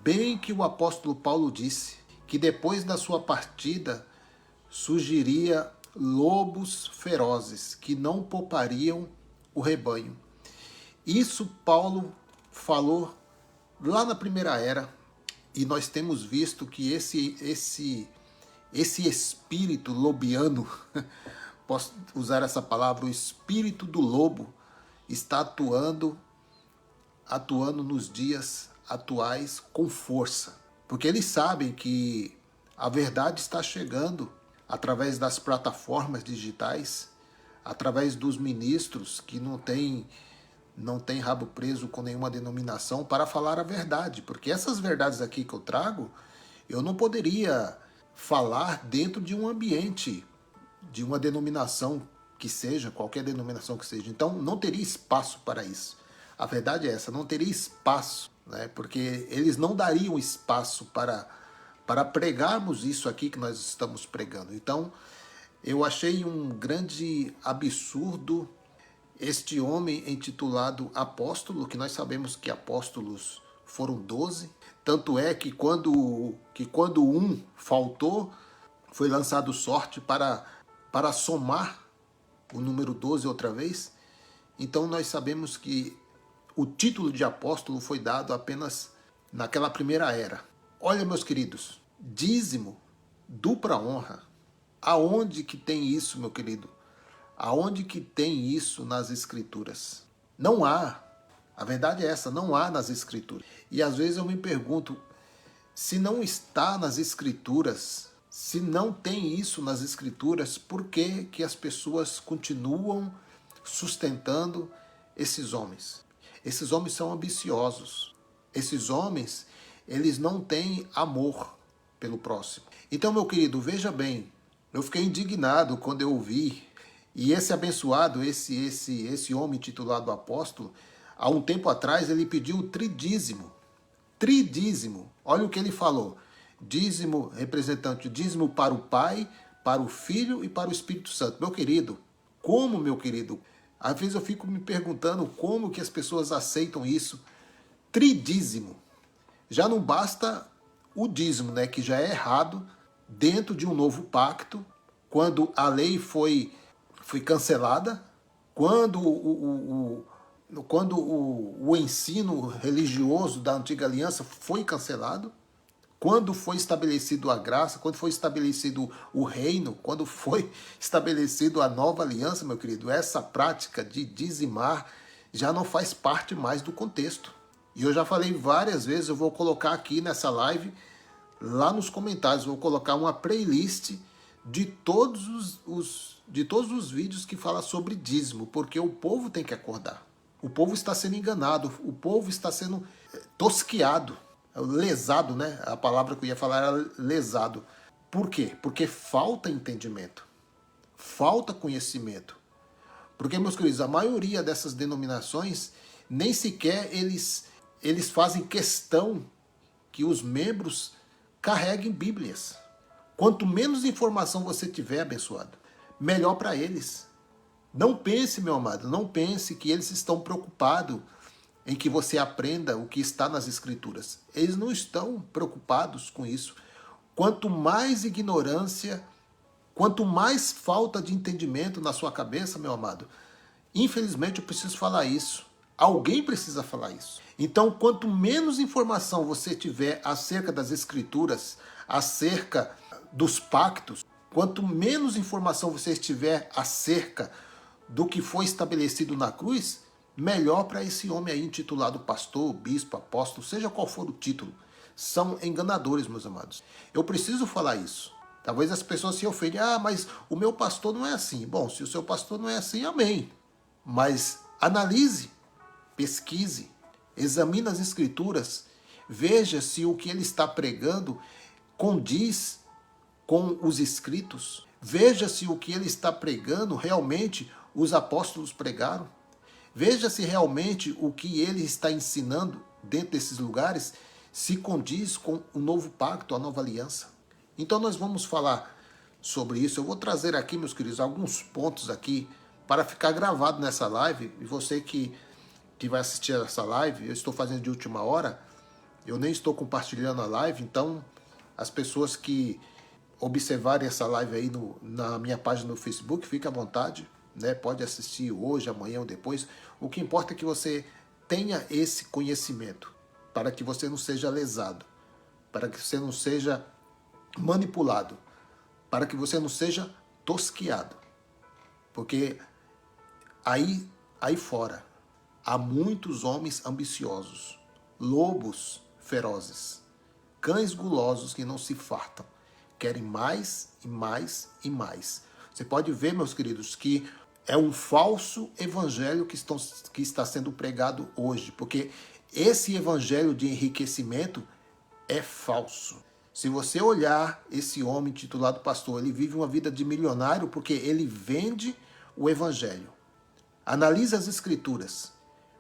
bem que o apóstolo Paulo disse, que depois da sua partida surgiria lobos ferozes que não poupariam o rebanho. Isso Paulo falou lá na primeira era, e nós temos visto que esse espírito lobiano, posso usar essa palavra, o espírito do lobo, está atuando nos dias atuais com força. Porque eles sabem que a verdade está chegando através das plataformas digitais, através dos ministros que não têm rabo preso com nenhuma denominação para falar a verdade. Porque essas verdades aqui que eu trago, eu não poderia falar dentro de um ambiente, de uma denominação que seja, qualquer denominação que seja. Então, não teria espaço para isso. A verdade é essa, não teria espaço, né? Porque eles não dariam espaço para pregarmos isso aqui que nós estamos pregando. Então, eu achei um grande absurdo este homem intitulado apóstolo, que nós sabemos que apóstolos foram 12. Tanto é que quando um faltou, foi lançado sorte para somar o número 12 outra vez. Então nós sabemos que o título de apóstolo foi dado apenas naquela primeira era. Olha, meus queridos, dízimo, dupla honra. Aonde que tem isso, meu querido? Aonde que tem isso nas escrituras? Não há. A verdade é essa, não há nas escrituras. E às vezes eu me pergunto, se não está nas escrituras, se não tem isso nas escrituras, por que que as pessoas continuam sustentando esses homens? Esses homens são ambiciosos. Esses homens, eles não têm amor pelo próximo. Então, meu querido, veja bem, eu fiquei indignado quando eu ouvi, e esse abençoado, esse homem titulado apóstolo, há um tempo atrás ele pediu o tridízimo. Tridízimo. Olha o que ele falou. Dízimo, representante, dízimo para o Pai, para o Filho e para o Espírito Santo. Meu querido, como, meu querido? Às vezes eu fico me perguntando como que as pessoas aceitam isso. Tridízimo. Já não basta o dízimo, né, que já é errado dentro de um novo pacto, quando a lei foi cancelada, quando o ensino religioso da antiga aliança foi cancelado, quando foi estabelecido a graça, quando foi estabelecido o reino, quando foi estabelecido a nova aliança, meu querido, essa prática de dizimar já não faz parte mais do contexto. E eu já falei várias vezes, eu vou colocar aqui nessa live, lá nos comentários, vou colocar uma playlist de todos os vídeos que falam sobre dízimo, porque o povo tem que acordar. O povo está sendo enganado, o povo está sendo tosquiado, lesado, né? A palavra que eu ia falar era lesado. Por quê? Porque falta entendimento, falta conhecimento. Porque, meus queridos, a maioria dessas denominações, nem sequer eles fazem questão que os membros carreguem Bíblias. Quanto menos informação você tiver, abençoado, melhor para eles. Não pense, meu amado, não pense que eles estão preocupados em que você aprenda o que está nas Escrituras. Eles não estão preocupados com isso. Quanto mais ignorância, quanto mais falta de entendimento na sua cabeça, meu amado, infelizmente eu preciso falar isso. Alguém precisa falar isso. Então, quanto menos informação você tiver acerca das Escrituras, acerca dos pactos, quanto menos informação você tiver acerca do que foi estabelecido na cruz, melhor para esse homem aí intitulado pastor, bispo, apóstolo, seja qual for o título. São enganadores, meus amados. Eu preciso falar isso. Talvez as pessoas se ofendem. Ah, mas o meu pastor não é assim. Bom, se o seu pastor não é assim, amém. Mas analise, pesquise, examine as escrituras, veja se o que ele está pregando condiz com os escritos. Veja se o que ele está pregando realmente os apóstolos pregaram. Veja se realmente o que ele está ensinando dentro desses lugares se condiz com o novo pacto, a nova aliança. Então nós vamos falar sobre isso. Eu vou trazer aqui, meus queridos, alguns pontos aqui para ficar gravado nessa live. E você que vai assistir essa live, eu estou fazendo de última hora, Eu nem estou compartilhando a live, então as pessoas que observarem essa live aí na minha página no Facebook, fique à vontade, né? Pode assistir hoje, amanhã ou depois. O que importa é que você tenha esse conhecimento, para que você não seja lesado, para que você não seja manipulado, para que você não seja tosquiado. Porque aí fora há muitos homens ambiciosos, lobos ferozes, cães gulosos que não se fartam, querem mais e mais e mais. Você pode ver, meus queridos, que é um falso evangelho que está sendo pregado hoje, porque esse evangelho de enriquecimento é falso. Se você olhar esse homem titulado pastor, ele vive uma vida de milionário porque ele vende o evangelho. Analise as escrituras.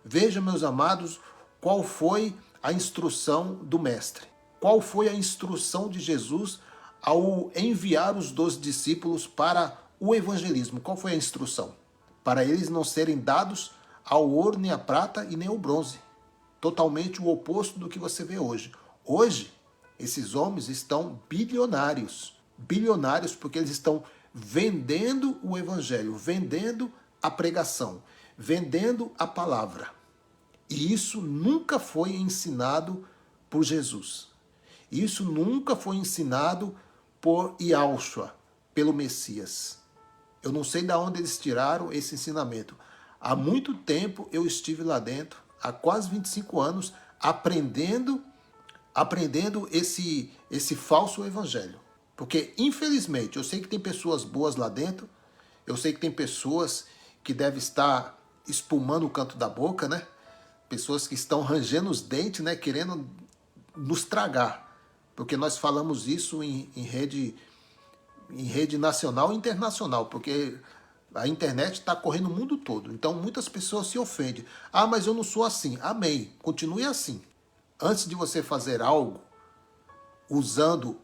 Veja, meus amados, qual foi a instrução do mestre. Qual foi a instrução de Jesus ao enviar os 12 discípulos para o evangelismo? Qual foi a instrução? Para eles não serem dados ao ouro, nem à prata e nem ao bronze. Totalmente o oposto do que você vê hoje. Hoje, esses homens estão bilionários. Bilionários porque eles estão vendendo o evangelho, vendendo a pregação, vendendo a palavra. E isso nunca foi ensinado por Jesus. Isso nunca foi ensinado por Yahushua, pelo Messias. Eu não sei de onde eles tiraram esse ensinamento. Há muito tempo eu estive lá dentro, há quase 25 anos, aprendendo esse falso evangelho. Porque, infelizmente, eu sei que tem pessoas boas lá dentro, eu sei que tem pessoas que devem estar espumando o canto da boca, né? Pessoas que estão rangendo os dentes, né? Querendo nos tragar. Porque nós falamos isso em rede nacional e internacional, porque a internet está correndo o mundo todo. Então muitas pessoas se ofendem. Ah, mas eu não sou assim. Amém. Continue assim. Antes de você fazer algo usando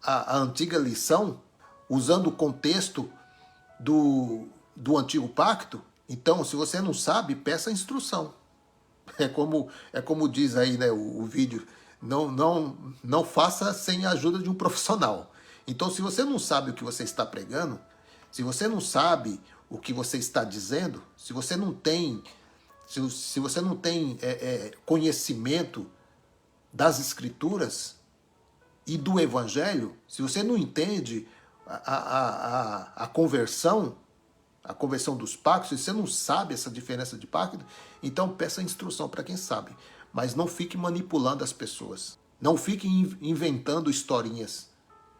a antiga lição, usando o contexto do antigo pacto, então, se você não sabe, peça instrução. É como diz aí, né, o vídeo, não faça sem a ajuda de um profissional. Então, se você não sabe o que você está pregando, se você não sabe o que você está dizendo, se você não tem conhecimento das escrituras e do evangelho, se você não entende a conversão dos pactos, se você não sabe essa diferença de pacto, então peça instrução para quem sabe. Mas não fique manipulando as pessoas. Não fique inventando historinhas.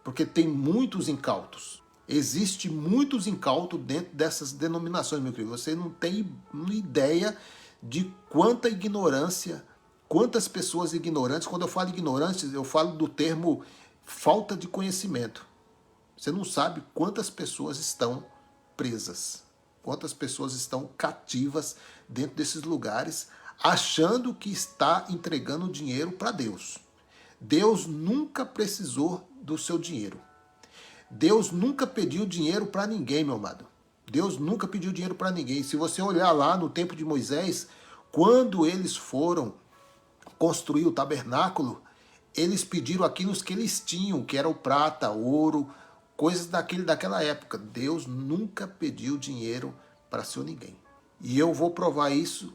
Porque tem muitos incautos. Existe muitos incautos dentro dessas denominações, meu querido. Você não tem ideia de quanta ignorância, quantas pessoas ignorantes. Quando eu falo ignorantes, eu falo do termo falta de conhecimento. Você não sabe quantas pessoas estão presas, quantas pessoas estão cativas dentro desses lugares, achando que está entregando dinheiro para Deus. Deus nunca precisou do seu dinheiro. Deus nunca pediu dinheiro para ninguém, meu amado. Deus nunca pediu dinheiro para ninguém. Se você olhar lá no tempo de Moisés, quando eles foram construir o tabernáculo, eles pediram aquilo que eles tinham, que era o prata, ouro, coisas daquela época. Deus nunca pediu dinheiro para seu ninguém. E eu vou provar isso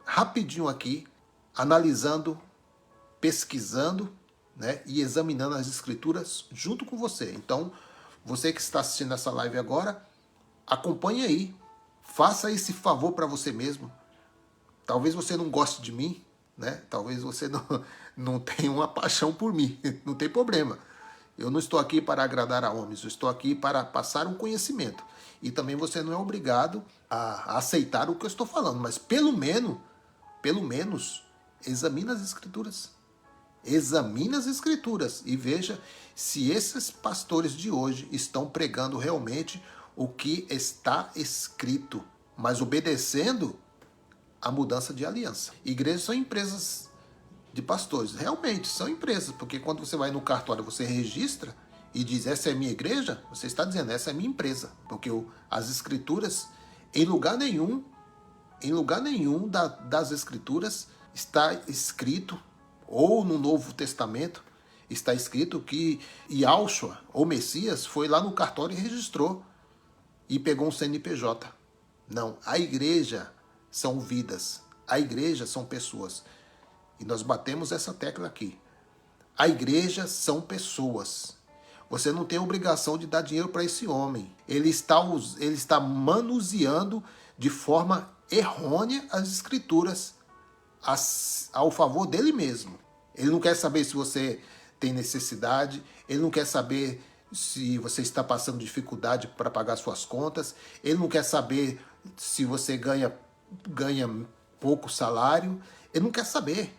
rapidinho aqui, analisando, pesquisando, né, e examinando as escrituras junto com você. Então, você que está assistindo essa live agora, acompanhe aí. Faça esse favor para você mesmo. Talvez você não goste de mim, né? Talvez você não tenha uma paixão por mim. Não tem problema. Eu não estou aqui para agradar a homens, eu estou aqui para passar um conhecimento. E também você não é obrigado a aceitar o que eu estou falando, mas pelo menos, examine as escrituras. Examine as escrituras e veja se esses pastores de hoje estão pregando realmente o que está escrito, mas obedecendo a mudança de aliança. Igrejas são empresas de pastores. Realmente, são empresas, porque quando você vai no cartório, você registra e diz, essa é a minha igreja, você está dizendo, essa é a minha empresa. Porque as escrituras, em lugar nenhum das escrituras está escrito ou no Novo Testamento, está escrito que Yahushua, ou Messias, foi lá no cartório e registrou e pegou um CNPJ. Não, a igreja são vidas, a igreja são pessoas. E nós batemos essa tecla aqui. A igreja são pessoas. Você não tem obrigação de dar dinheiro para esse homem. Ele está manuseando de forma errônea as escrituras ao favor dele mesmo. Ele não quer saber se você tem necessidade, ele não quer saber se você está passando dificuldade para pagar suas contas, ele não quer saber se você ganha pouco salário, ele não quer saber.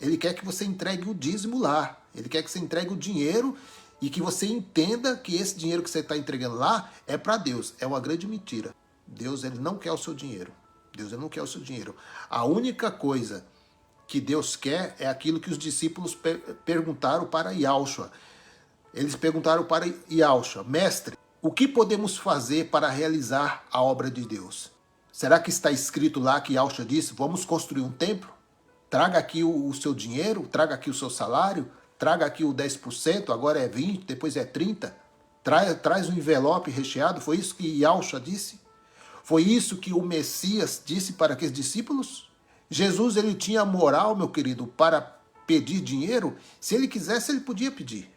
Ele quer que você entregue o dízimo lá, ele quer que você entregue o dinheiro e que você entenda que esse dinheiro que você está entregando lá é para Deus. É uma grande mentira. Deus, ele não quer o seu dinheiro. Deus, ele não quer o seu dinheiro. A única coisa que Deus quer é aquilo que os discípulos perguntaram para Yahushua. Eles perguntaram para Yahushua: mestre, o que podemos fazer para realizar a obra de Deus? Será que está escrito lá que Yahushua disse: vamos construir um templo? Traga aqui o seu dinheiro, traga aqui o seu salário, traga aqui o 10%, agora é 20%, depois é 30%. Traz um envelope recheado. Foi isso que Yahushua disse? Foi isso que o Messias disse para aqueles discípulos? Jesus, ele tinha moral, meu querido, para pedir dinheiro? Se ele quisesse, ele podia pedir.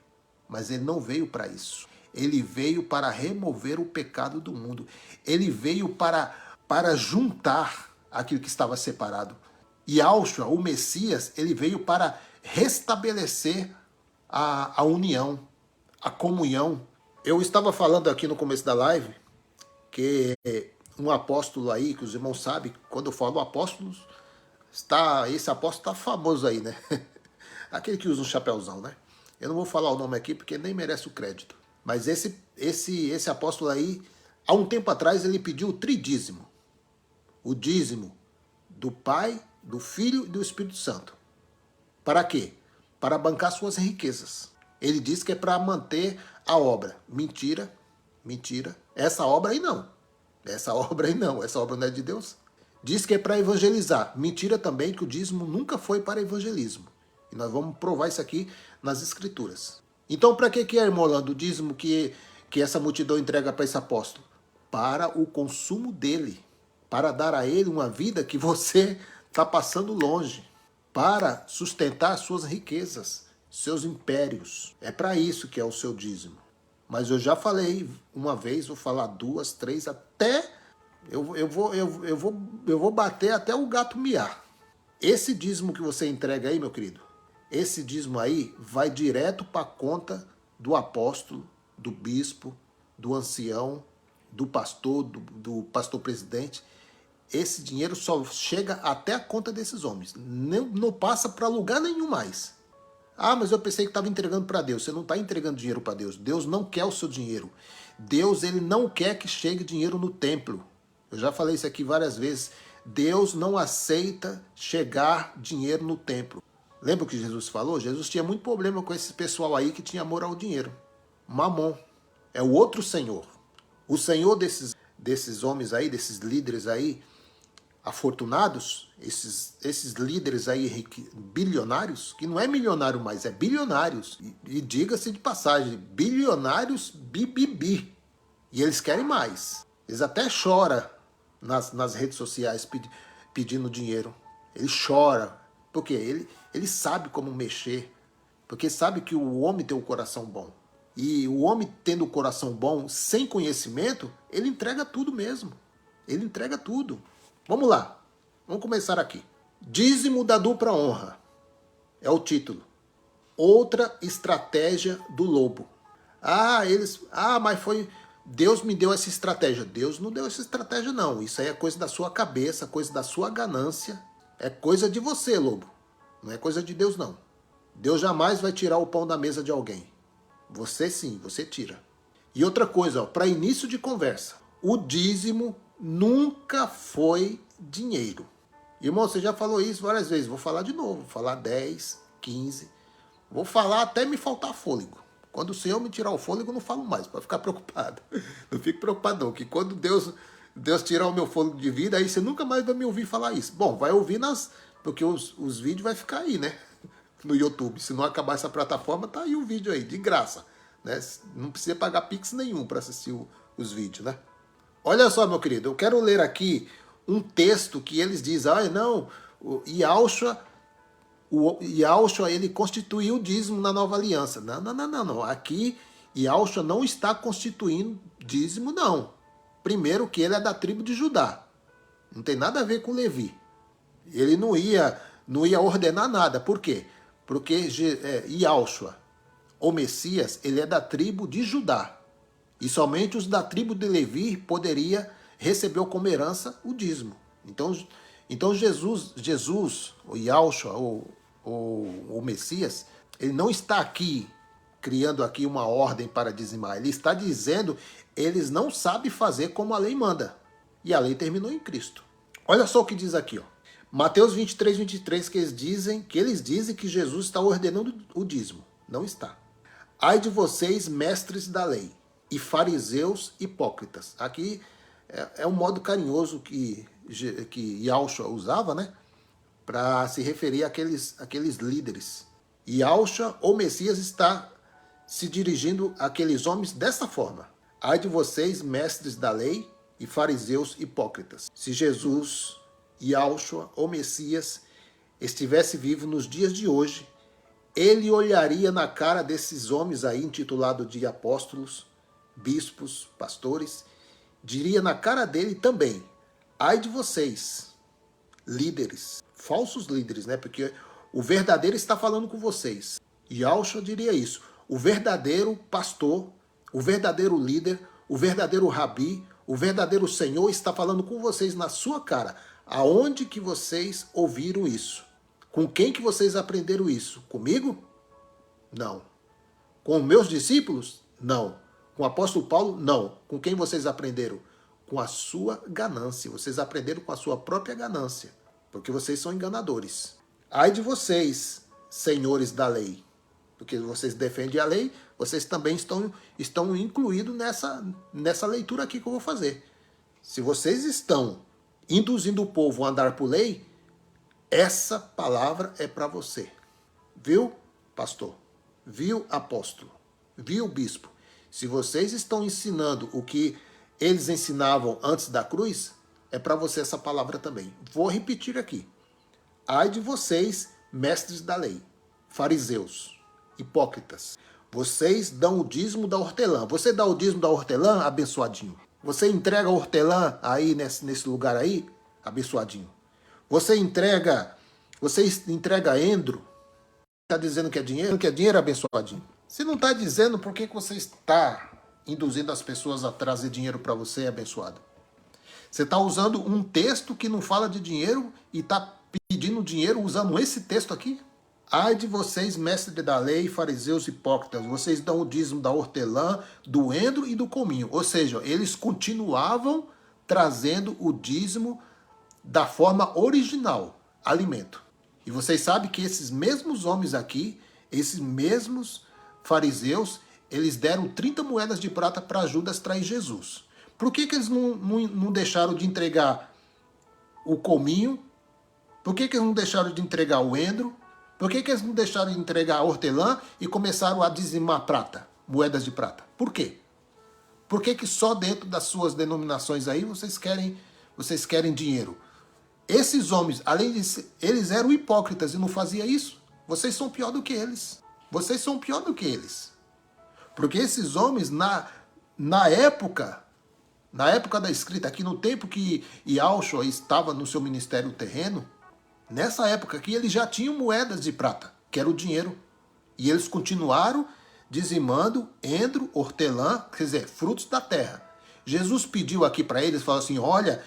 Mas ele não veio para isso. Ele veio para remover o pecado do mundo. Ele veio para juntar aquilo que estava separado. E Yahushua, o Messias, ele veio para restabelecer a união, a comunhão. Eu estava falando aqui no começo da live que um apóstolo aí, que os irmãos sabem, quando eu falo apóstolos, esse apóstolo está famoso aí, né? Aquele que usa um chapéuzão, né? Eu não vou falar o nome aqui porque nem merece o crédito. Mas esse apóstolo aí, há um tempo atrás, ele pediu o tridízimo. O dízimo do Pai, do Filho e do Espírito Santo. Para quê? Para bancar suas riquezas. Ele diz que é para manter a obra. Mentira, mentira. Essa obra aí não. Essa obra aí não. Essa obra não é de Deus. Diz que é para evangelizar. Mentira também, que o dízimo nunca foi para evangelismo. E nós vamos provar isso aqui nas Escrituras. Então, para que é, irmão Orlando, o dízimo que essa multidão entrega para esse apóstolo? Para o consumo dele. Para dar a ele uma vida que você está passando longe. Para sustentar suas riquezas, seus impérios. É para isso que é o seu dízimo. Mas eu já falei uma vez, vou falar 2, 3, até... Eu vou bater até o gato miar. Esse dízimo que você entrega aí, meu querido, esse dízimo aí vai direto para a conta do apóstolo, do bispo, do ancião, do pastor, do pastor presidente. Esse dinheiro só chega até a conta desses homens. Não passa para lugar nenhum mais. Ah, mas eu pensei que estava entregando para Deus. Você não está entregando dinheiro para Deus. Deus não quer o seu dinheiro. Deus, ele não quer que chegue dinheiro no templo. Eu já falei isso aqui várias vezes. Deus não aceita chegar dinheiro no templo. Lembra o que Jesus falou? Jesus tinha muito problema com esse pessoal aí que tinha amor ao dinheiro. Mamon. É o outro senhor. O senhor desses homens aí, desses líderes aí, afortunados, esses líderes aí bilionários, que não é milionário mais, é bilionários. E diga-se de passagem, bilionários bibibi. E eles querem mais. Eles até choram nas redes sociais pedindo dinheiro. Ele chora. Porque ele sabe como mexer. Porque sabe que o homem tem um coração bom. E o homem tendo um coração bom, sem conhecimento, ele entrega tudo mesmo. Ele entrega tudo. Vamos lá. Vamos começar aqui. Dízimo da dupla honra. É o título. Outra estratégia do lobo. Mas foi... Deus me deu essa estratégia. Deus não deu essa estratégia, não. Isso aí é coisa da sua cabeça, coisa da sua ganância. É coisa de você, lobo. Não é coisa de Deus, não. Deus jamais vai tirar o pão da mesa de alguém. Você sim, você tira. E outra coisa, para início de conversa. O dízimo nunca foi dinheiro. Irmão, você já falou isso várias vezes. Vou falar de novo. Vou falar 10, 15. Vou falar até me faltar fôlego. Quando o Senhor me tirar o fôlego, eu não falo mais, para ficar preocupado. Não fique preocupado não, que quando Deus tirar o meu fôlego de vida, aí você nunca mais vai me ouvir falar isso. Bom, vai ouvir porque os vídeos vai ficar aí, né? no YouTube. Se não acabar essa plataforma, tá aí o vídeo aí, de graça. Né? Não precisa pagar Pix nenhum para assistir os vídeos, né? Olha só, meu querido, eu quero ler aqui um texto que eles dizem, não, o Yahushua, ele constituiu o dízimo na nova aliança. Não. Aqui, Yahushua não está constituindo dízimo, não. Primeiro que ele é da tribo de Judá. Não tem nada a ver com Levi. Ele não ia ordenar nada. Por quê? Porque Yahushua, o Messias, ele é da tribo de Judá. E somente os da tribo de Levi poderia receber como herança o dízimo. Então Jesus, o Yahushua, o Messias, ele não está aqui criando aqui uma ordem para dizimar. Ele está dizendo, eles não sabem fazer como a lei manda. E a lei terminou em Cristo. Olha só o que diz aqui, ó. Mateus 23, 23, que eles dizem que Jesus está ordenando o dízimo. Não está. Ai de vocês, mestres da lei, e fariseus hipócritas. Aqui é um modo carinhoso que Yahushua usava, né? Para se referir àqueles líderes. Yahushua, o Messias, está se dirigindo àqueles homens dessa forma. Ai de vocês, mestres da lei e fariseus hipócritas. Se Jesus, Yahushua, o Messias, estivesse vivo nos dias de hoje, ele olharia na cara desses homens aí, intitulados de apóstolos, bispos, pastores, diria na cara dele também, ai de vocês, líderes, falsos líderes, né? Porque o verdadeiro está falando com vocês. Yahushua diria isso. O verdadeiro pastor, o verdadeiro líder, o verdadeiro rabi, o verdadeiro Senhor está falando com vocês na sua cara. Aonde que vocês ouviram isso? Com quem que vocês aprenderam isso? Comigo? Não. Com meus discípulos? Não. Com o apóstolo Paulo? Não. Com quem vocês aprenderam? Com a sua ganância. Vocês aprenderam com a sua própria ganância. Porque vocês são enganadores. Ai de vocês, senhores da lei. Porque vocês defendem a lei, vocês também estão incluídos nessa leitura aqui que eu vou fazer. Se vocês estão induzindo o povo a andar por lei, essa palavra é para você. Viu, pastor? Viu, apóstolo? Viu, bispo? Se vocês estão ensinando o que eles ensinavam antes da cruz, é para você essa palavra também. Vou repetir aqui. Ai de vocês, mestres da lei, fariseus, hipócritas. Vocês dão o dízimo da hortelã. Você dá o dízimo da hortelã, abençoadinho? Você entrega a hortelã aí nesse lugar aí, abençoadinho? Você entrega endro? Está dizendo que é dinheiro? Que é dinheiro, abençoadinho? Se não está dizendo, por que você está induzindo as pessoas a trazer dinheiro para você, abençoado? Você está usando um texto que não fala de dinheiro e está pedindo dinheiro usando esse texto aqui? Ai de vocês, mestres da lei, fariseus hipócritas, vocês dão o dízimo da hortelã, do endro e do cominho. Ou seja, eles continuavam trazendo o dízimo da forma original, alimento. E vocês sabem que esses mesmos homens aqui, esses mesmos fariseus, eles deram 30 moedas de prata para Judas trair Jesus. Por que eles não deixaram de entregar o cominho? Por que eles não deixaram de entregar o endro? Por que eles não deixaram de entregar a hortelã e começaram a dizimar prata, moedas de prata? Por quê? Por que só dentro das suas denominações aí vocês querem dinheiro? Esses homens, além de eles eram hipócritas e não faziam isso. Vocês são pior do que eles. Vocês são pior do que eles. Porque esses homens, na época da escrita, aqui no tempo que Yahushua estava no seu ministério terreno, nessa época aqui eles já tinham moedas de prata, que era o dinheiro. E eles continuaram dizimando endro, hortelã, quer dizer, frutos da terra. Jesus pediu aqui para eles, falou assim, olha,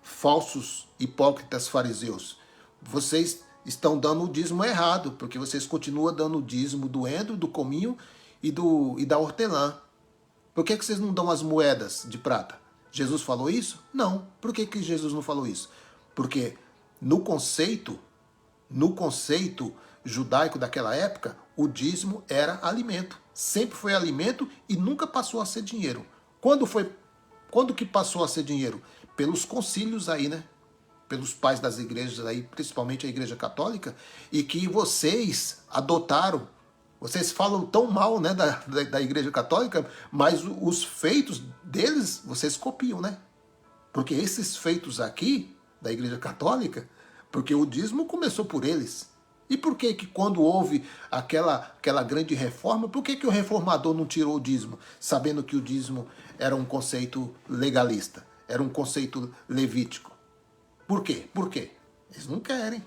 falsos hipócritas fariseus, vocês estão dando o dízimo errado, porque vocês continuam dando o dízimo do endro, do cominho e da hortelã. Por que vocês não dão as moedas de prata? Jesus falou isso? Não. Por que Jesus não falou isso? Porque no conceito judaico daquela época, o dízimo era alimento. Sempre foi alimento e nunca passou a ser dinheiro. Quando que passou a ser dinheiro? Pelos concílios aí, né? pelos pais das igrejas aí, principalmente a Igreja Católica, e que vocês adotaram. Vocês falam tão mal, né, da Igreja Católica, mas os feitos deles vocês copiam, né? Porque esses feitos aqui da Igreja Católica, porque o dízimo começou por eles. E por que quando houve aquela grande reforma, por que o reformador não tirou o dízimo, sabendo que o dízimo era um conceito legalista, era um conceito levítico? Por quê? Por quê? Eles não querem.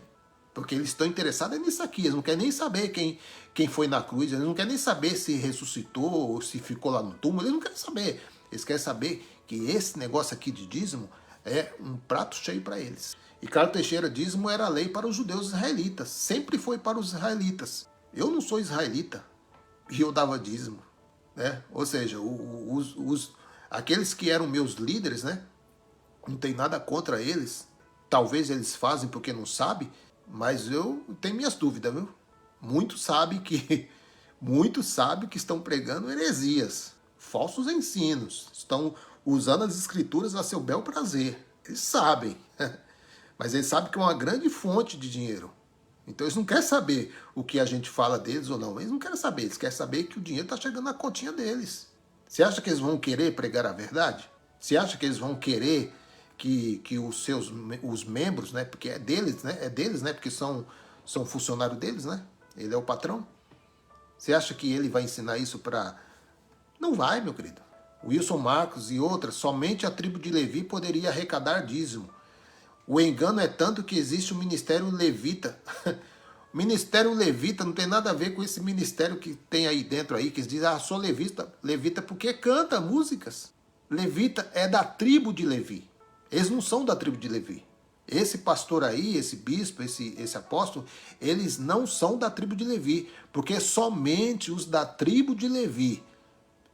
Porque eles estão interessados nisso aqui. Eles não querem nem saber quem foi na cruz. Eles não querem nem saber se ressuscitou ou se ficou lá no túmulo. Eles não querem saber. Eles querem saber que esse negócio aqui de dízimo é um prato cheio para eles. E Carlos Teixeira, dízimo era lei para os judeus israelitas. Sempre foi para os israelitas. Eu não sou israelita e eu dava dízimo, né? Ou seja, aqueles que eram meus líderes, né? Não tem nada contra eles. Talvez eles fazem porque não sabem, mas eu tenho minhas dúvidas, viu? Muitos sabem que estão pregando heresias, falsos ensinos, estão usando as escrituras a seu bel prazer. Eles sabem, mas eles sabem que é uma grande fonte de dinheiro. Então eles não querem saber o que a gente fala deles ou não. Eles não querem saber, eles querem saber que o dinheiro está chegando na continha deles. Você acha que eles vão querer pregar a verdade? Você acha que eles vão querer que os membros, né, porque é deles, né, porque são funcionários deles, né, ele é o patrão. Você acha que ele vai ensinar isso para... Não vai, meu querido. Wilson Marcos e outras, somente a tribo de Levi poderia arrecadar dízimo. O engano é tanto que existe o ministério levita. O ministério levita não tem nada a ver com esse ministério que tem aí dentro aí, que diz, sou levita porque canta músicas. Levita é da tribo de Levi. Eles não são da tribo de Levi. Esse pastor aí, esse bispo, esse apóstolo, eles não são da tribo de Levi, porque somente os da tribo de Levi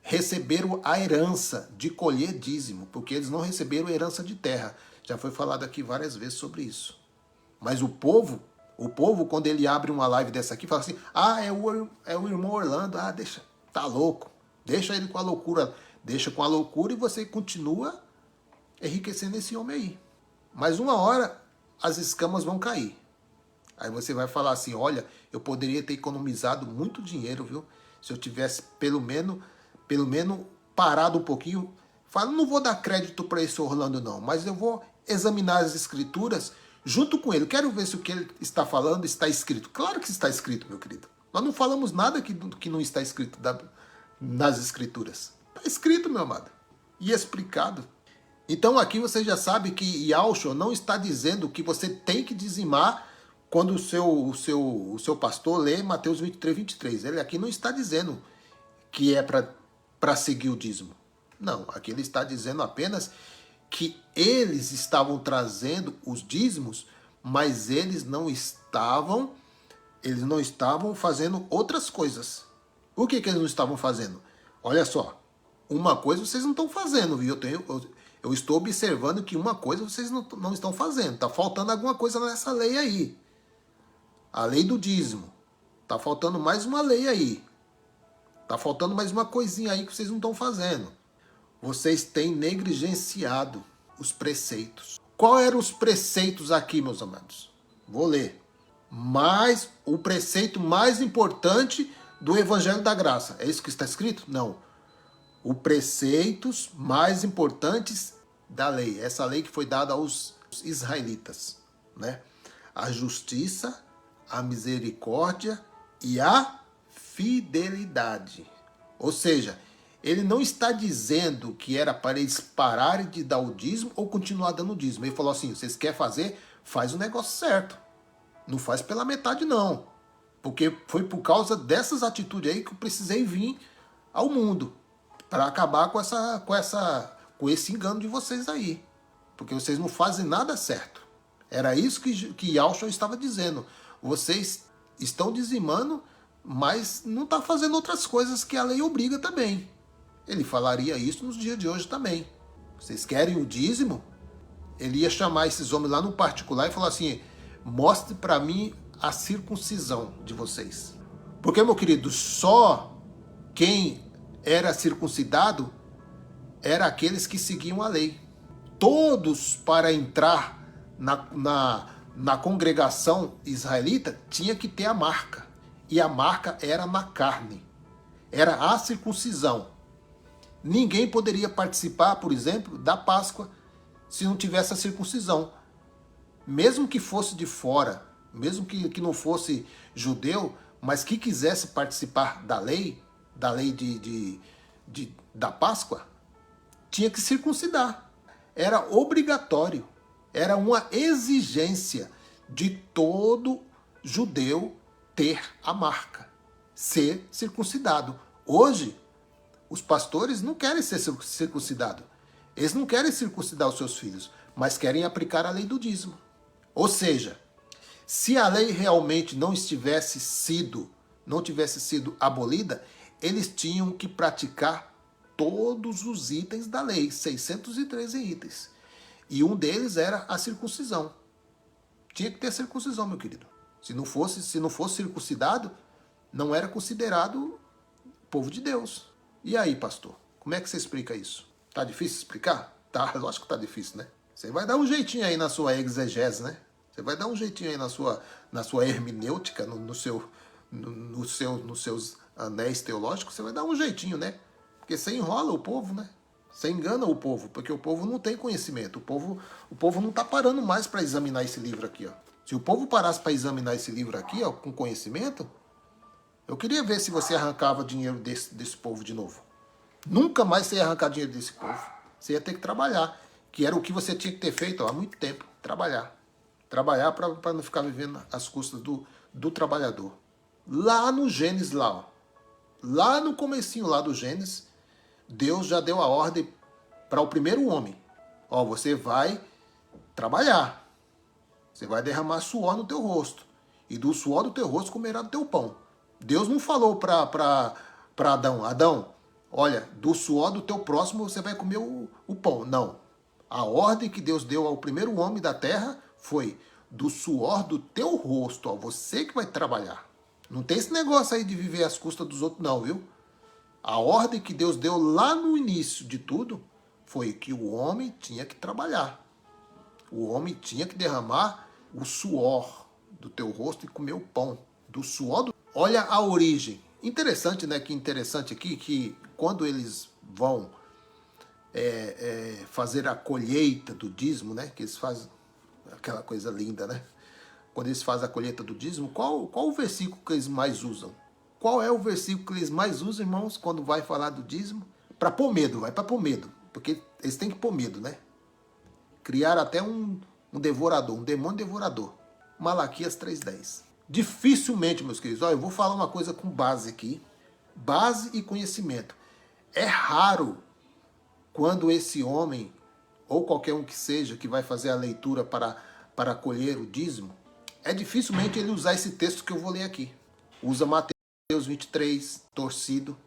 receberam a herança de colher dízimo, porque eles não receberam herança de terra. Já foi falado aqui várias vezes sobre isso. Mas o povo, quando ele abre uma live dessa aqui, fala assim, é o irmão Orlando, deixa, tá louco, deixa ele com a loucura, deixa com a loucura e você continua enriquecendo esse homem aí. Mas uma hora as escamas vão cair. Aí você vai falar assim, olha, eu poderia ter economizado muito dinheiro, viu? Se eu tivesse pelo menos parado um pouquinho. Fala, não vou dar crédito para esse Orlando não, mas eu vou examinar as escrituras junto com ele. Quero ver se o que ele está falando está escrito. Claro que está escrito, meu querido. Nós não falamos nada que não está escrito nas escrituras. Está escrito, meu amado. E explicado. Então aqui você já sabe que Yahshua não está dizendo que você tem que dizimar quando o seu pastor lê Mateus 23:23. Ele aqui não está dizendo que é para seguir o dízimo. Não, aqui ele está dizendo apenas que eles estavam trazendo os dízimos, mas eles não estavam fazendo outras coisas. O que eles não estavam fazendo? Olha só, uma coisa vocês não estão fazendo, viu? Eu estou observando que uma coisa vocês não estão fazendo. Está faltando alguma coisa nessa lei aí. A lei do dízimo. Está faltando mais uma lei aí. Está faltando mais uma coisinha aí que vocês não estão fazendo. Vocês têm negligenciado os preceitos. Qual eram os preceitos aqui, meus amados? Vou ler. Mas o preceito mais importante do Evangelho da Graça. É isso que está escrito? Não. Os preceitos mais importantes da lei. Essa lei que foi dada aos israelitas, né? A justiça, a misericórdia e a fidelidade. Ou seja, ele não está dizendo que era para eles pararem de dar o dízimo ou continuar dando o dízimo. Ele falou assim, vocês querem fazer? Faz o negócio certo. Não faz pela metade não. Porque foi por causa dessas atitudes aí que eu precisei vir ao mundo. Para acabar com esse engano de vocês aí. Porque vocês não fazem nada certo. Era isso que Yahshua estava dizendo. Vocês estão dizimando, mas não estão fazendo outras coisas que a lei obriga também. Ele falaria isso nos dias de hoje também. Vocês querem o dízimo? Ele ia chamar esses homens lá no particular e falar assim, mostre para mim a circuncisão de vocês. Porque, meu querido, só quem era circuncidado era aqueles que seguiam a lei. Todos para entrar na congregação israelita tinha que ter a marca. E a marca era na carne. Era a circuncisão. Ninguém poderia participar, por exemplo, da Páscoa se não tivesse a circuncisão. Mesmo que fosse de fora, mesmo que não fosse judeu, mas que quisesse participar da lei da Páscoa, tinha que circuncidar. Era obrigatório. Era uma exigência de todo judeu ter a marca, ser circuncidado. Hoje, os pastores não querem ser circuncidados. Eles não querem circuncidar os seus filhos, mas querem aplicar a lei do dízimo. Ou seja, se a lei realmente não tivesse sido abolida, eles tinham que praticar todos os itens da lei, 613 itens. E um deles era a circuncisão. Tinha que ter circuncisão, meu querido. Se não fosse circuncidado, não era considerado povo de Deus. E aí, pastor? Como é que você explica isso? Tá difícil explicar? Tá, lógico que tá difícil, né? Você vai dar um jeitinho aí na sua exegese, né? Você vai dar um jeitinho aí na sua hermenêutica, nos seus anéis teológicos, você vai dar um jeitinho, né? Porque você enrola o povo, né? Você engana o povo, porque o povo não tem conhecimento. O povo não está parando mais para examinar esse livro aqui, ó. Se o povo parasse para examinar esse livro aqui, ó, com conhecimento, eu queria ver se você arrancava dinheiro desse povo de novo. Nunca mais você ia arrancar dinheiro desse povo. Você ia ter que trabalhar, que era o que você tinha que ter feito ó, há muito tempo. Trabalhar. Trabalhar para não ficar vivendo às custas do trabalhador. Lá no Gênesis, lá no comecinho lá do Gênesis, Deus já deu a ordem para o primeiro homem. Ó, você vai trabalhar. Você vai derramar suor no teu rosto. E do suor do teu rosto comerá do teu pão. Deus não falou para Adão, Adão, olha, do suor do teu próximo você vai comer o pão. Não. A ordem que Deus deu ao primeiro homem da terra foi do suor do teu rosto. Ó, você que vai trabalhar. Não tem esse negócio aí de viver às custas dos outros não, viu? A ordem que Deus deu lá no início de tudo foi que o homem tinha que trabalhar. O homem tinha que derramar o suor do teu rosto e comer o pão. Do suor do... Olha a origem. Interessante, né? Que interessante aqui que quando eles vão fazer a colheita do dízimo, né? Que eles fazem aquela coisa linda, né? Quando eles fazem a colheita do dízimo, qual o versículo que eles mais usam? Qual é o versículo que eles mais usam, irmãos, quando vai falar do dízimo? Para pôr medo, vai para pôr medo. Porque eles têm que pôr medo, né? Criar até um devorador, um demônio devorador. Malaquias 3:10. Dificilmente, meus queridos, olha, eu vou falar uma coisa com base aqui. Base e conhecimento. É raro quando esse homem, ou qualquer um que seja, que vai fazer a leitura para colher o dízimo, é dificilmente ele usar esse texto que eu vou ler aqui. Usa Mateus 23, torcido.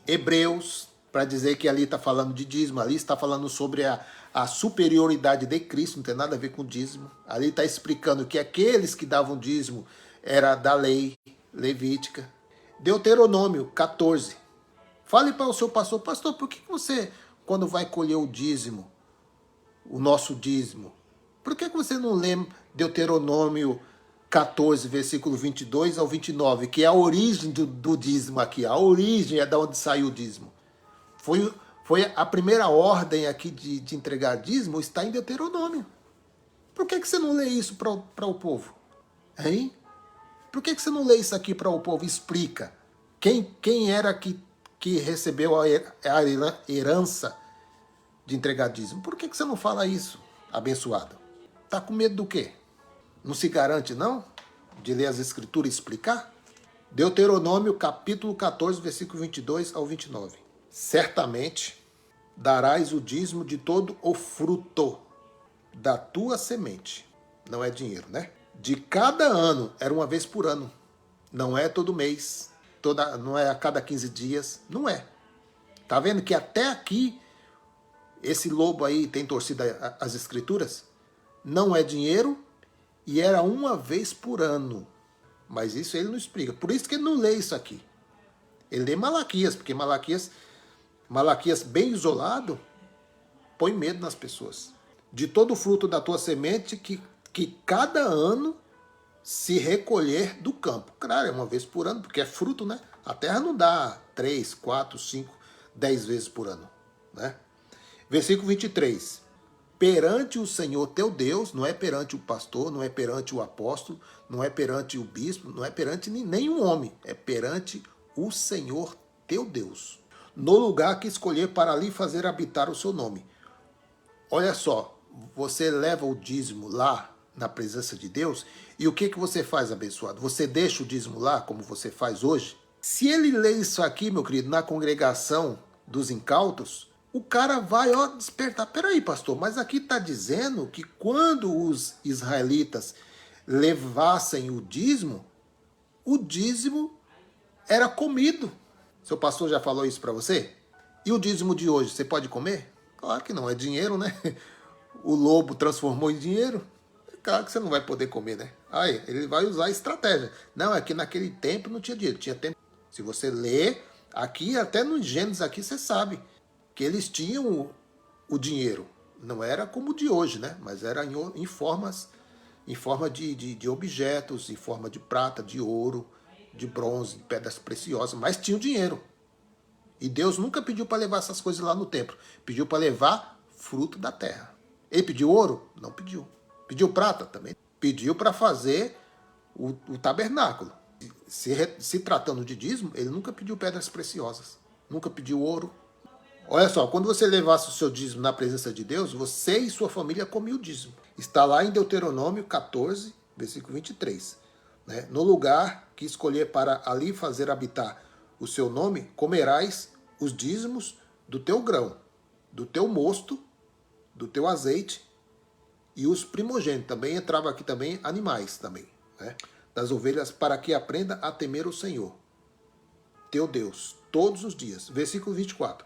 Hebreus, para dizer que ali está falando de dízimo, ali está falando sobre a superioridade de Cristo, não tem nada a ver com dízimo. Ali está explicando que aqueles que davam dízimo era da lei levítica. Deuteronômio 14. Fale para o seu pastor, por que você, quando vai colher o dízimo, o nosso dízimo, por que você não lê Deuteronômio 14, versículo 22 ao 29, que é a origem do dízimo aqui. A origem é da onde saiu o dízimo. Foi a primeira ordem aqui de entregar dízimo, está em Deuteronômio. Por que você não lê isso para o povo? Hein? Por que você não lê isso aqui para o povo? Explica. Quem era que recebeu a herança de entregar dízimo? Por que você não fala isso, abençoado? Tá com medo do quê? Não se garante, não? De ler as escrituras e explicar? Deuteronômio, capítulo 14, versículo 22 ao 29. Certamente darás o dízimo de todo o fruto da tua semente. Não é dinheiro, né? De cada ano, era uma vez por ano. Não é todo mês, não é a cada 15 dias, não é. Tá vendo que até aqui, esse lobo aí tem torcido as escrituras? Não é dinheiro, e era uma vez por ano. Mas isso ele não explica. Por isso que ele não lê isso aqui. Ele lê Malaquias, porque Malaquias bem isolado, põe medo nas pessoas. de todo o fruto da tua semente que cada ano se recolher do campo. Claro, é uma vez por ano, porque é fruto, né? A terra não dá 3, 4, 5, 10 vezes por ano, né? Versículo 23. Perante o Senhor teu Deus, não é perante o pastor, não é perante o apóstolo, não é perante o bispo, não é perante nenhum homem, é perante o Senhor teu Deus, no lugar que escolher para ali fazer habitar o seu nome. Olha só, você leva o dízimo lá na presença de Deus, e o que você faz, abençoado? Você deixa o dízimo lá, como você faz hoje? Se ele lê isso aqui, meu querido, na congregação dos incautos, o cara vai, ó, despertar. Peraí, pastor, mas aqui está dizendo que quando os israelitas levassem o dízimo era comido. Seu pastor já falou isso para você? E o dízimo de hoje, você pode comer? Claro que não, é dinheiro, né? O lobo transformou em dinheiro. Claro que você não vai poder comer, né? Aí, ele vai usar a estratégia. Não, é que naquele tempo não tinha dinheiro, tinha tempo. Se você ler aqui, até nos Gênesis aqui, você sabe que eles tinham o dinheiro. Não era como o de hoje, né? Mas era em forma de objetos, em forma de prata, de ouro, de bronze, de pedras preciosas, mas tinha o dinheiro. E Deus nunca pediu para levar essas coisas lá no templo. Pediu para levar fruto da terra. Ele pediu ouro? Não pediu. Pediu prata? Também. Pediu para fazer o tabernáculo. Se tratando de dízimo, ele nunca pediu pedras preciosas. Nunca pediu ouro. Olha só, quando você levasse o seu dízimo na presença de Deus, você e sua família comiam o dízimo. Está lá em Deuteronômio 14, versículo 23. Né? No lugar que escolher para ali fazer habitar o seu nome, comerás os dízimos do teu grão, do teu mosto, do teu azeite e os primogênitos. Também entrava aqui também animais também, né? Das ovelhas, para que aprenda a temer o Senhor, teu Deus, todos os dias. Versículo 24.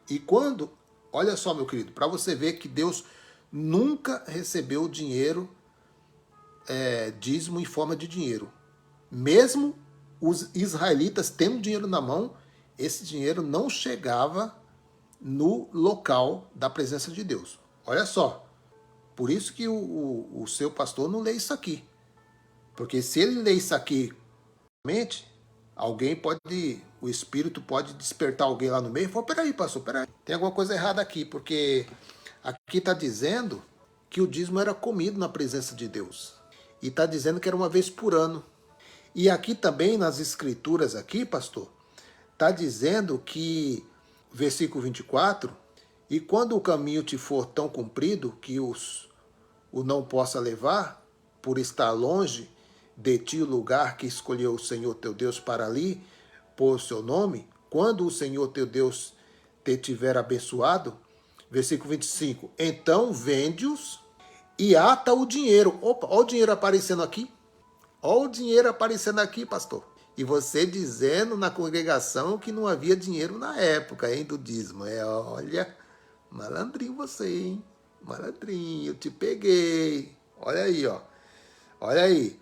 E quando, olha só, meu querido, para você ver que Deus nunca recebeu dinheiro, dízimo em forma de dinheiro. Mesmo os israelitas tendo dinheiro na mão, esse dinheiro não chegava no local da presença de Deus. Olha só, por isso que o seu pastor não lê isso aqui. Porque se ele lê isso aqui, alguém pode, o Espírito pode despertar alguém lá no meio e falar, peraí, pastor, peraí, tem alguma coisa errada aqui, porque aqui está dizendo que o dízimo era comido na presença de Deus. E está dizendo que era uma vez por ano. E aqui também, nas escrituras aqui, pastor, está dizendo que, versículo 24, e quando o caminho te for tão comprido que o não possa levar, por estar longe de ti o lugar que escolheu o Senhor teu Deus para ali pôr o seu nome, quando o Senhor teu Deus te tiver abençoado, versículo 25, então vende-os e ata o dinheiro. Opa, olha o dinheiro aparecendo aqui. Olha o dinheiro aparecendo aqui, pastor. E você dizendo na congregação que não havia dinheiro na época, hein, do dízimo. Olha, malandrinho você, hein? Malandrinho, eu te peguei. Olha aí, ó. Olha aí.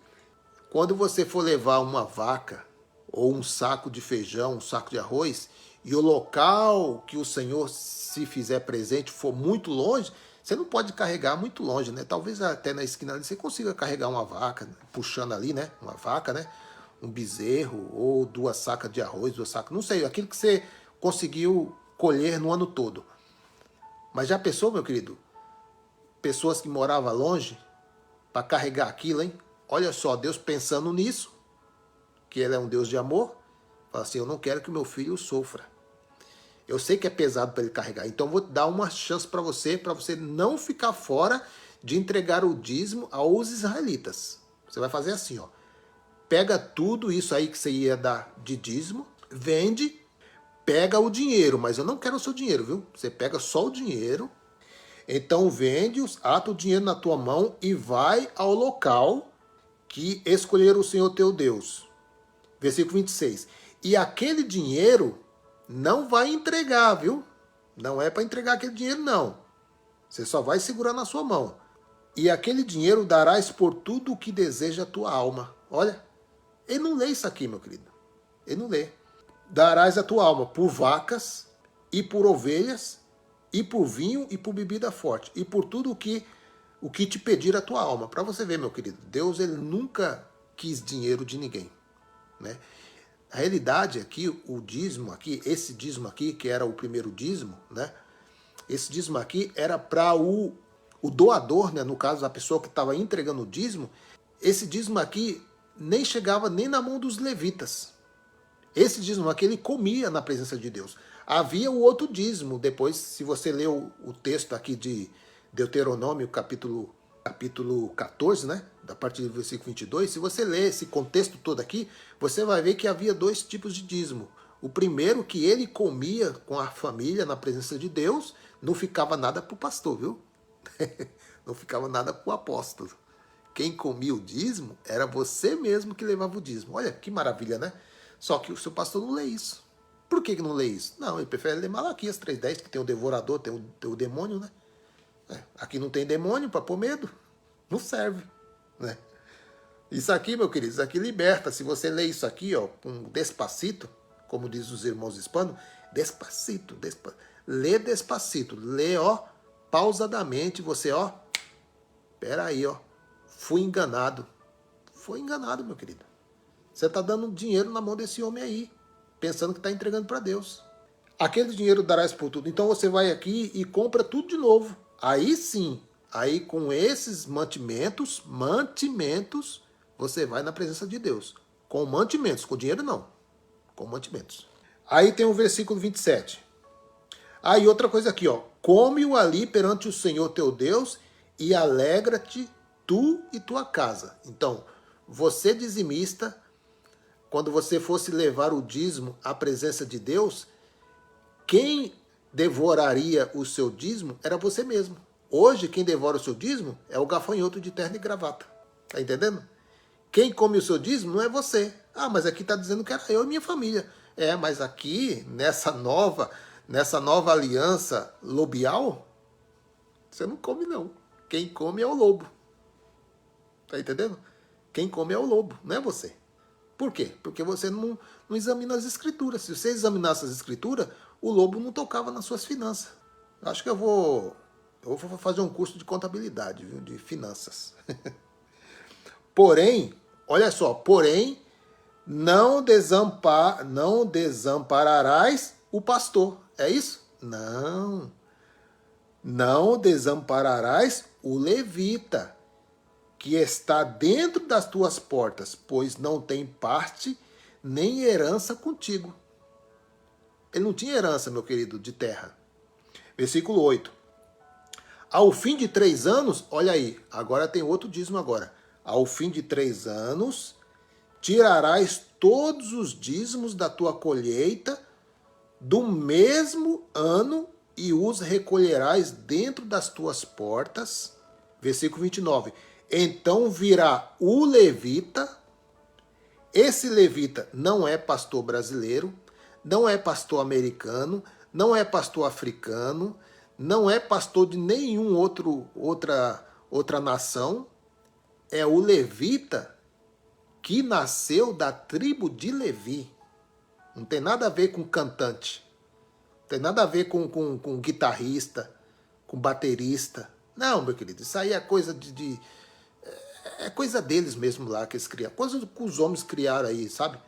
Quando você for levar uma vaca ou um saco de feijão, um saco de arroz, e o local que o Senhor se fizer presente for muito longe, você não pode carregar muito longe, né? Talvez até na esquina ali você consiga carregar uma vaca, puxando ali, né? Uma vaca, né? Um bezerro, ou 2 sacas de arroz, 2 sacas, não sei, aquilo que você conseguiu colher no ano todo. Mas já pensou, meu querido? Pessoas que moravam longe, para carregar aquilo, hein? Olha só, Deus pensando nisso, que Ele é um Deus de amor, fala assim, eu não quero que meu filho sofra. Eu sei que é pesado para ele carregar, então vou dar uma chance para você não ficar fora de entregar o dízimo aos israelitas. Você vai fazer assim, ó. Pega tudo isso aí que você ia dar de dízimo, vende, pega o dinheiro, mas eu não quero o seu dinheiro, viu? Você pega só o dinheiro, então vende-os, ata o dinheiro na tua mão e vai ao local que escolher o Senhor teu Deus. Versículo 26. E aquele dinheiro não vai entregar, viu? Não é para entregar aquele dinheiro, não. Você só vai segurar na sua mão. E aquele dinheiro darás por tudo o que deseja a tua alma. Olha, ele não lê isso aqui, meu querido. Ele não lê. Darás a tua alma por vacas e por ovelhas e por vinho e por bebida forte, e por tudo o que te pedir a tua alma. Para você ver, meu querido, Deus ele nunca quis dinheiro de ninguém, né? A realidade aqui, o dízimo aqui, esse dízimo aqui, que era o primeiro dízimo, né? Esse dízimo aqui era para o doador, né? No caso, a pessoa que estava entregando o dízimo, esse dízimo aqui nem chegava nem na mão dos levitas. Esse dízimo aqui ele comia na presença de Deus. Havia o outro dízimo, depois, se você ler o texto aqui de Deuteronômio, capítulo 14, né? Da partir do versículo 22, se você ler esse contexto todo aqui, você vai ver que havia dois tipos de dízimo. O primeiro, que ele comia com a família na presença de Deus, não ficava nada para o pastor, viu? Não ficava nada para o apóstolo. Quem comia o dízimo era você mesmo que levava o dízimo. Olha que maravilha, né? Só que o seu pastor não lê isso. Por que não lê isso? Não, ele prefere ler Malaquias 3:10, que tem o devorador, tem o demônio, né? Aqui não tem demônio para pôr medo. Não serve, né? Isso aqui, meu querido, isso aqui liberta. Se você lê isso aqui, ó, com despacito, como diz os irmãos hispanos, despacito, lê despacito, lê, ó, pausadamente, você, ó, peraí, ó, fui enganado. Foi enganado, meu querido. Você está dando dinheiro na mão desse homem aí, pensando que está entregando para Deus. Aquele dinheiro darás por tudo. Então você vai aqui e compra tudo de novo. Aí sim, aí com esses mantimentos, você vai na presença de Deus. Com mantimentos, com dinheiro não. Com mantimentos. Aí tem o versículo 27. Aí outra coisa aqui, ó. Come-o ali perante o Senhor teu Deus e alegra-te tu e tua casa. Então, você dizimista, quando você fosse levar o dízimo à presença de Deus, quem devoraria o seu dízimo era você mesmo. Hoje, quem devora o seu dízimo é o gafanhoto de terno e gravata. Tá entendendo? Quem come o seu dízimo não é você. Ah, mas aqui está dizendo que era eu e minha família. É, mas aqui, nessa nova aliança lobial, você não come não. Quem come é o lobo. Tá entendendo? Quem come é o lobo, não é você. Por quê? Porque você não examina as escrituras. Se você examinasse as escrituras, o lobo não tocava nas suas finanças. Acho que eu vou fazer um curso de contabilidade, viu? De finanças. Porém, olha só, porém, não desampararás o pastor. É isso? Não. Não desampararás o levita, que está dentro das tuas portas, pois não tem parte nem herança contigo. Ele não tinha herança, meu querido, de terra. Versículo 8. Ao fim de 3 anos, olha aí, agora tem outro dízimo agora. Ao fim de 3 anos, tirarás todos os dízimos da tua colheita do mesmo ano e os recolherás dentro das tuas portas. Versículo 29. Então virá o levita. Esse levita não é pastor brasileiro, não é pastor americano, não é pastor africano, não é pastor de nenhum outra nação. É o levita que nasceu da tribo de Levi. Não tem nada a ver com cantante. Não tem nada a ver com guitarrista, com baterista. Não, meu querido, isso aí é coisa é coisa deles mesmo lá que eles criaram. Coisa que os homens criaram aí, sabe?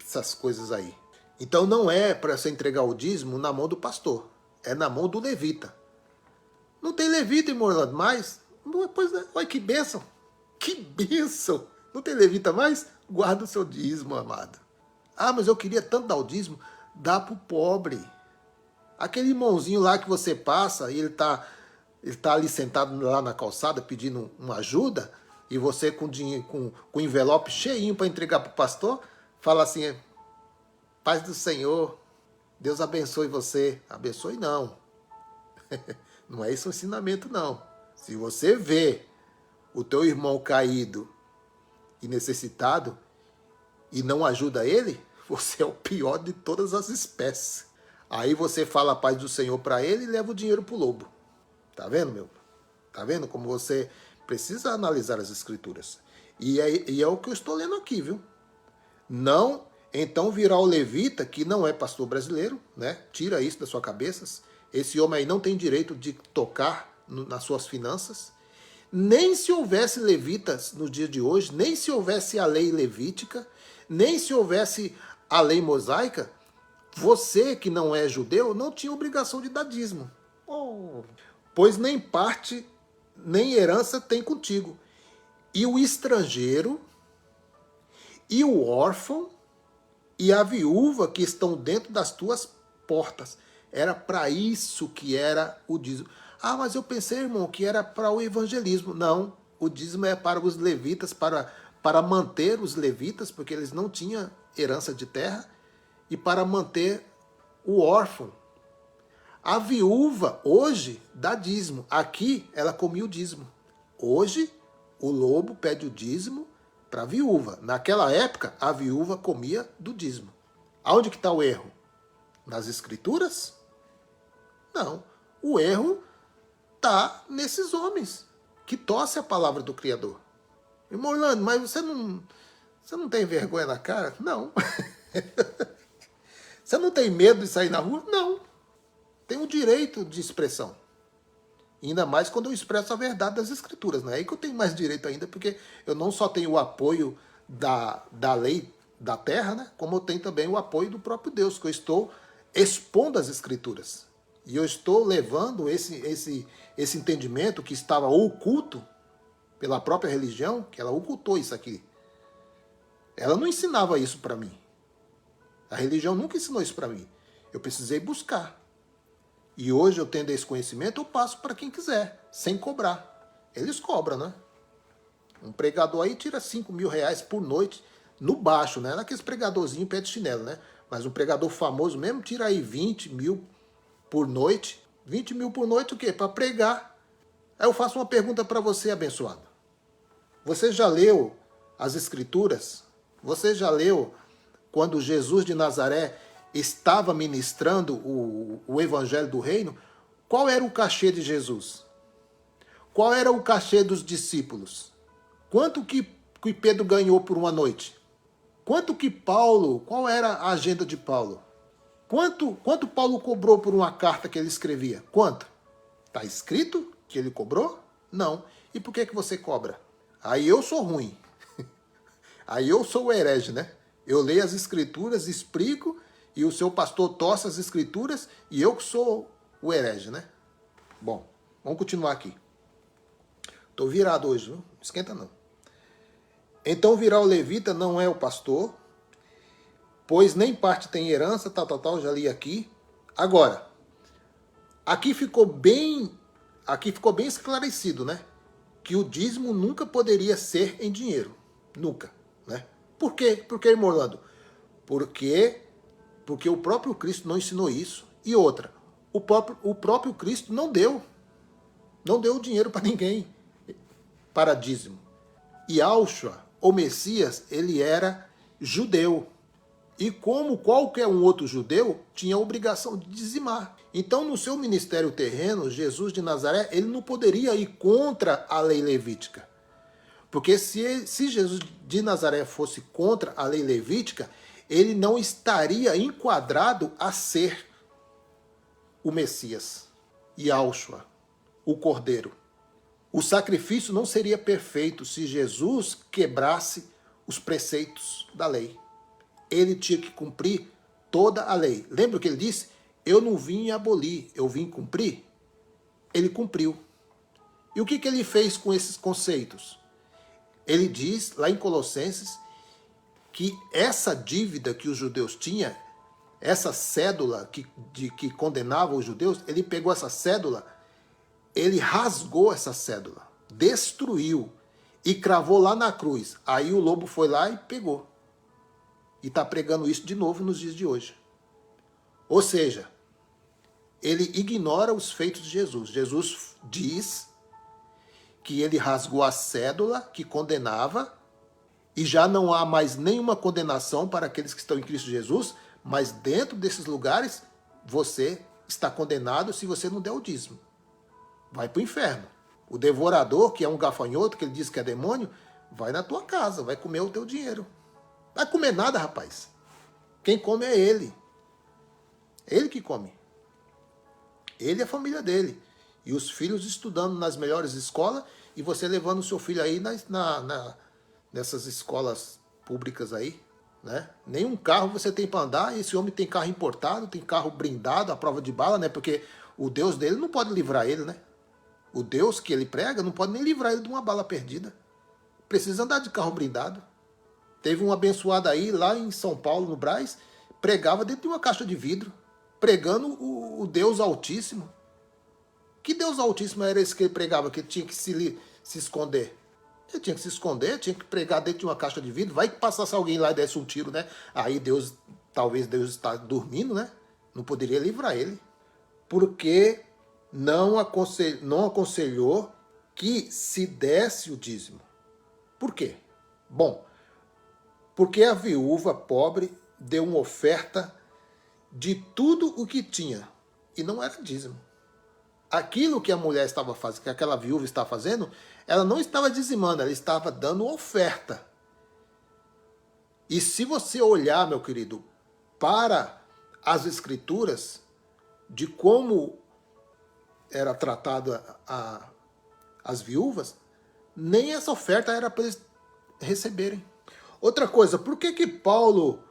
Essas coisas aí. Então não é para você entregar o dízimo na mão do pastor. É na mão do levita. Não tem levita em Orlando mais? Pois é, olha que bênção. Que bênção. Não tem levita mais? Guarda o seu dízimo, amado. Ah, mas eu queria tanto dar o dízimo. Dá pro pobre. Aquele irmãozinho lá que você passa e ele tá ali sentado lá na calçada pedindo uma ajuda, e você com dinheiro, com envelope cheinho para entregar pro pastor, fala assim: paz do Senhor, Deus abençoe você. Abençoe não. Não é esse o ensinamento não. Se você vê o teu irmão caído e necessitado e não ajuda ele, você é o pior de todas as espécies. Aí você fala a paz do Senhor para ele e leva o dinheiro pro lobo. Tá vendo, meu? Tá vendo como você precisa analisar as escrituras? E é o que eu estou lendo aqui, viu? Não, então virá o levita, que não é pastor brasileiro, né? Tira isso da sua cabeça. esse homem aí não tem direito de tocar nas suas finanças. Nem se houvesse levitas no dia de hoje, nem se houvesse a lei levítica, nem se houvesse a lei mosaica, você que não é judeu não tinha obrigação de dar dízimo. Oh. Pois nem parte, nem herança tem contigo. E o estrangeiro, e o órfão, e a viúva que estão dentro das tuas portas. Era para isso que era o dízimo. Ah, mas eu pensei, irmão, que era para o evangelismo. Não, o dízimo é para os levitas, para manter os levitas, porque eles não tinham herança de terra, e para manter o órfão. A viúva, hoje, dá dízimo. Aqui, ela comia o dízimo. Hoje, o lobo pede o dízimo para a viúva. Naquela época, a viúva comia do dízimo. Aonde que está o erro? Nas escrituras? Não. O erro está nesses homens que torcem a palavra do Criador. Irmão Orlando, mas você não tem vergonha na cara? Não. Você não tem medo de sair na rua? Não. Tem o direito de expressão. Ainda mais quando eu expresso a verdade das escrituras. Não é aí que eu tenho mais direito ainda, porque eu não só tenho o apoio da lei da terra, né, como eu tenho também o apoio do próprio Deus, que eu estou expondo as escrituras. E eu estou levando esse entendimento que estava oculto pela própria religião, que ela ocultou isso aqui. Ela não ensinava isso para mim. A religião nunca ensinou isso para mim. Eu precisei buscar. E hoje, eu tendo esse conhecimento, eu passo para quem quiser, sem cobrar. Eles cobram, né? Um pregador aí tira 5 mil reais por noite, no baixo, né? Naqueles pregadorzinhos pé de chinelo, né? Mas um pregador famoso mesmo tira aí 20 mil por noite. 20 mil por noite o quê? Para pregar. Aí eu faço uma pergunta para você, abençoado. Você já leu as escrituras? Você já leu quando Jesus de Nazaré estava ministrando o evangelho do reino? Qual era o cachê de Jesus? Qual era o cachê dos discípulos? Quanto que Pedro ganhou por uma noite? Quanto que Paulo, qual era a agenda de Paulo? Quanto Paulo cobrou por uma carta que ele escrevia? Quanto? Está escrito que ele cobrou? Não. E por que você cobra? Aí eu sou ruim. Aí eu sou o herege, né? Eu leio as escrituras, explico, e o seu pastor torce as escrituras, e eu que sou o herege, né? Bom, vamos continuar aqui. Estou virado hoje, viu? Não esquenta não. Então virá o levita, não é o pastor, pois nem parte tem herança, tal, já li aqui. Agora, aqui ficou bem esclarecido, né? Que o dízimo nunca poderia ser em dinheiro. Nunca, né? Por quê? Por que, irmão Orlando? Porque o próprio Cristo não ensinou isso. E outra, o próprio Cristo não deu o dinheiro para ninguém, para dízimo. E Yahshua, o Messias, ele era judeu. E como qualquer um outro judeu, tinha a obrigação de dizimar. Então, no seu ministério terreno, Jesus de Nazaré, ele não poderia ir contra a lei levítica. Porque se Jesus de Nazaré fosse contra a lei levítica, ele não estaria enquadrado a ser o Messias, Yahshua, o Cordeiro. O sacrifício não seria perfeito se Jesus quebrasse os preceitos da lei. Ele tinha que cumprir toda a lei. Lembra o que ele disse? Eu não vim abolir, eu vim cumprir. Ele cumpriu. E o que ele fez com esses conceitos? Ele diz, lá em Colossenses, que essa dívida que os judeus tinham, essa cédula que condenava os judeus, ele pegou essa cédula, ele rasgou essa cédula, destruiu e cravou lá na cruz. Aí o lobo foi lá e pegou. E está pregando isso de novo nos dias de hoje. Ou seja, ele ignora os feitos de Jesus. Jesus diz que ele rasgou a cédula que condenava e já não há mais nenhuma condenação para aqueles que estão em Cristo Jesus, mas dentro desses lugares você está condenado se você não der o dízimo. Vai para o inferno. O devorador, que é um gafanhoto, que ele diz que é demônio, vai na tua casa, vai comer o teu dinheiro. Vai comer nada, rapaz. Quem come é ele. É ele que come. Ele e a família dele. E os filhos estudando nas melhores escolas e você levando o seu filho aí nessas escolas públicas aí, né? Nenhum carro você tem para andar, esse homem tem carro importado, tem carro blindado, à prova de bala, né? Porque o Deus dele não pode livrar ele, né? O Deus que ele prega não pode nem livrar ele de uma bala perdida. Precisa andar de carro blindado. Teve um abençoado aí, lá em São Paulo, no Brás, pregava dentro de uma caixa de vidro, pregando o Deus Altíssimo. Que Deus Altíssimo era esse que ele pregava, que ele tinha que se esconder? Ele tinha que se esconder, tinha que pregar dentro de uma caixa de vidro. Vai que passasse alguém lá e desse um tiro, né? Aí talvez Deus está dormindo, né? Não poderia livrar ele. Porque não aconselhou que se desse o dízimo. Por quê? Bom, porque a viúva pobre deu uma oferta de tudo o que tinha. E não era dízimo. Aquilo que a mulher estava fazendo, que aquela viúva estava fazendo, ela não estava dizimando, ela estava dando oferta. E se você olhar, meu querido, para as escrituras, de como era tratada as viúvas, nem essa oferta era para eles receberem. Outra coisa, por que Paulo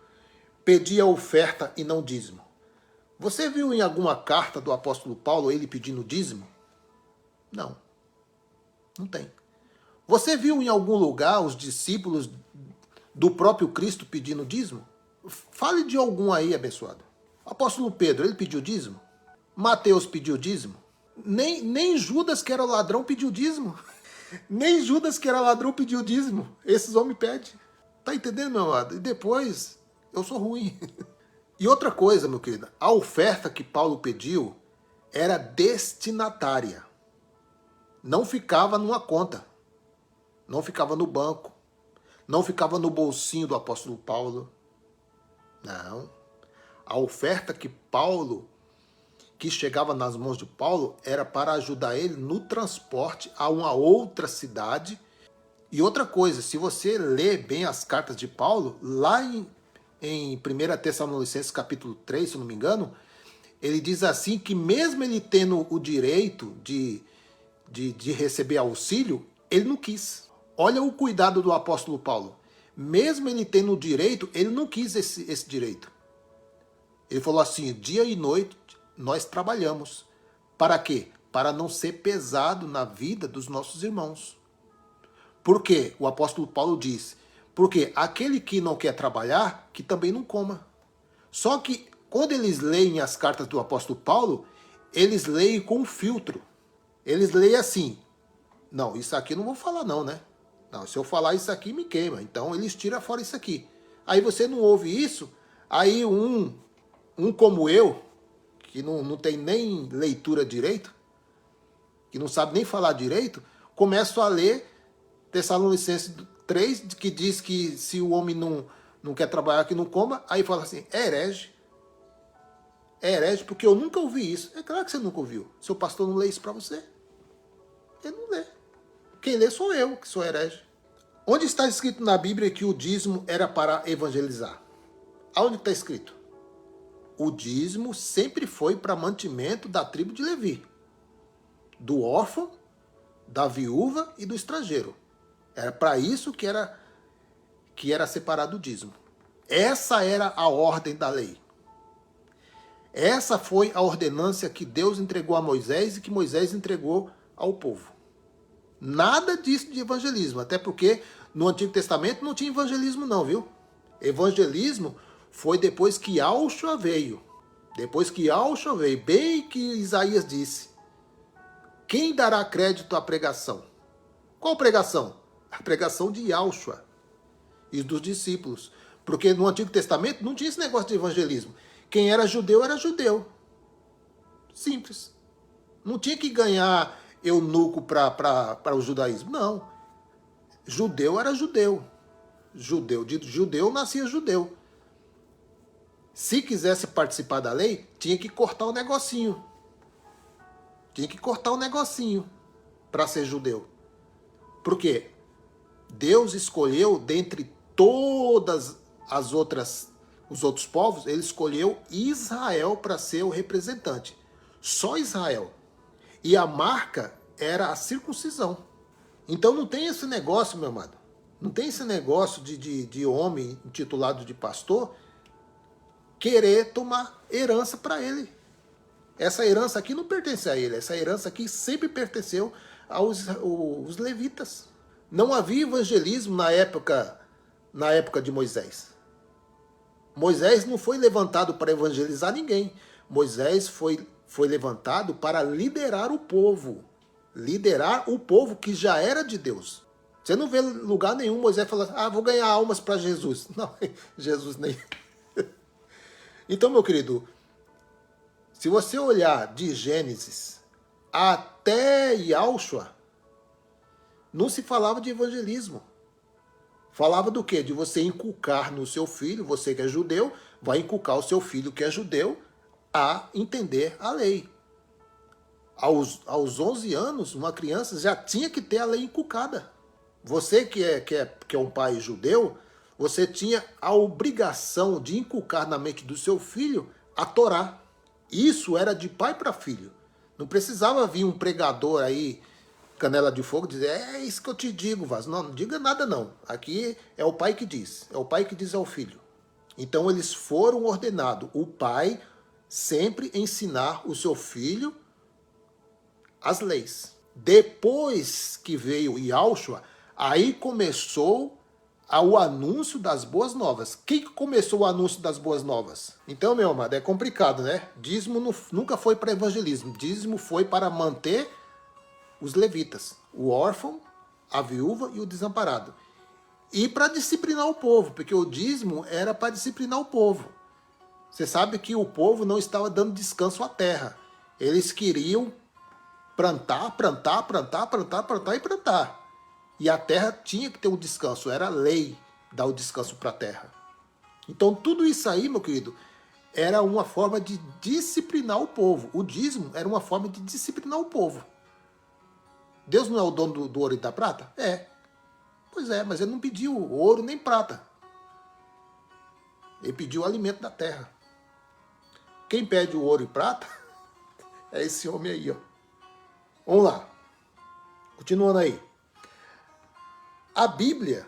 pedia oferta e não dízimo? Você viu em alguma carta do apóstolo Paulo ele pedindo dízimo? Não. Não tem. Você viu em algum lugar os discípulos do próprio Cristo pedindo dízimo? Fale de algum aí, abençoado. Apóstolo Pedro, ele pediu dízimo? Mateus pediu dízimo? Nem Judas, que era ladrão, pediu dízimo. Nem Judas, que era ladrão, pediu dízimo. Esses homens pedem. Tá entendendo, meu amado? E depois, eu sou ruim. E outra coisa, meu querido, a oferta que Paulo pediu era destinatária. Não ficava numa conta. Não ficava no banco. Não ficava no bolsinho do apóstolo Paulo. Não. A oferta que chegava nas mãos de Paulo, era para ajudar ele no transporte a uma outra cidade. E outra coisa, se você ler bem as cartas de Paulo, lá em 1 Tessalonicenses capítulo 3, se eu não me engano, ele diz assim que mesmo ele tendo o direito de receber auxílio, ele não quis. Olha o cuidado do apóstolo Paulo. Mesmo ele tendo o direito, ele não quis esse direito. Ele falou assim, dia e noite nós trabalhamos. Para quê? Para não ser pesado na vida dos nossos irmãos. Por quê? O apóstolo Paulo diz, porque aquele que não quer trabalhar, que também não coma. Só que quando eles leem as cartas do apóstolo Paulo, eles leem com um filtro. Eles leem assim, não, isso aqui eu não vou falar não, né? Não, se eu falar isso aqui me queima, então eles tiram fora isso aqui. Aí você não ouve isso, aí um como eu, que não tem nem leitura direito, que não sabe nem falar direito, começa a ler Tessalonicenses 3, que diz que se o homem não quer trabalhar, que não coma, aí fala assim, é herege. É herege, porque eu nunca ouvi isso. É claro que você nunca ouviu. Seu pastor não lê isso para você. Ele não lê. Quem lê sou eu, que sou herege. Onde está escrito na Bíblia que o dízimo era para evangelizar? Aonde está escrito? O dízimo sempre foi para mantimento da tribo de Levi. Do órfão, da viúva e do estrangeiro. Era para isso que era separado o dízimo. Essa era a ordem da lei. Essa foi a ordenância que Deus entregou a Moisés e que Moisés entregou ao povo. Nada disso de evangelismo, até porque no Antigo Testamento não tinha evangelismo não, viu? Evangelismo foi depois que Yahshua veio. Depois que Yahshua veio, bem que Isaías disse. Quem dará crédito à pregação? Qual pregação? A pregação de Yahshua e dos discípulos. Porque no Antigo Testamento não tinha esse negócio de evangelismo. Quem era judeu era judeu. Simples. Não tinha que ganhar eunuco para o judaísmo. Não. Judeu era judeu. De judeu nascia judeu. Se quisesse participar da lei, tinha que cortar o negocinho. Tinha que cortar o negocinho para ser judeu. Por quê? Deus escolheu dentre todas os outros povos, ele escolheu Israel para ser o representante. Só Israel. E a marca era a circuncisão. Então não tem esse negócio, meu amado. Não tem esse negócio de homem intitulado de pastor querer tomar herança para ele. Essa herança aqui não pertence a ele. Essa herança aqui sempre pertenceu aos levitas. Não havia evangelismo na época de Moisés. Moisés não foi levantado para evangelizar ninguém. Moisés foi levantado para liderar o povo. Liderar o povo que já era de Deus. Você não vê lugar nenhum Moisés falando, vou ganhar almas para Jesus. Não, Jesus nem... Então, meu querido, se você olhar de Gênesis até Yahshua, não se falava de evangelismo. Falava do quê? De você inculcar no seu filho, você que é judeu, vai inculcar o seu filho que é judeu a entender a lei. Aos 11 anos, uma criança já tinha que ter a lei inculcada. Você que é um pai judeu, você tinha a obrigação de inculcar na mente do seu filho a Torá. Isso era de pai para filho. Não precisava vir um pregador aí, canela de fogo, dizer, é isso que eu te digo, Vaz. Não diga nada não. Aqui é o pai que diz. É o pai que diz ao filho. Então eles foram ordenados. O pai sempre ensinar o seu filho as leis. Depois que veio Yahshua, aí começou o anúncio das boas novas. Quem começou o anúncio das boas novas? Então, meu amado, é complicado, né? Dízimo nunca foi para evangelismo. Dízimo foi para manter os levitas, o órfão, a viúva e o desamparado. E para disciplinar o povo, porque o dízimo era para disciplinar o povo. Você sabe que o povo não estava dando descanso à terra. Eles queriam plantar e plantar. E a terra tinha que ter um descanso, era lei dar o descanso para a terra. Então tudo isso aí, meu querido, era uma forma de disciplinar o povo. O dízimo era uma forma de disciplinar o povo. Deus não é o dono do ouro e da prata? É. Pois é, mas ele não pediu ouro nem prata. Ele pediu o alimento da terra. Quem pede o ouro e prata é esse homem aí, ó. Vamos lá. Continuando aí. A Bíblia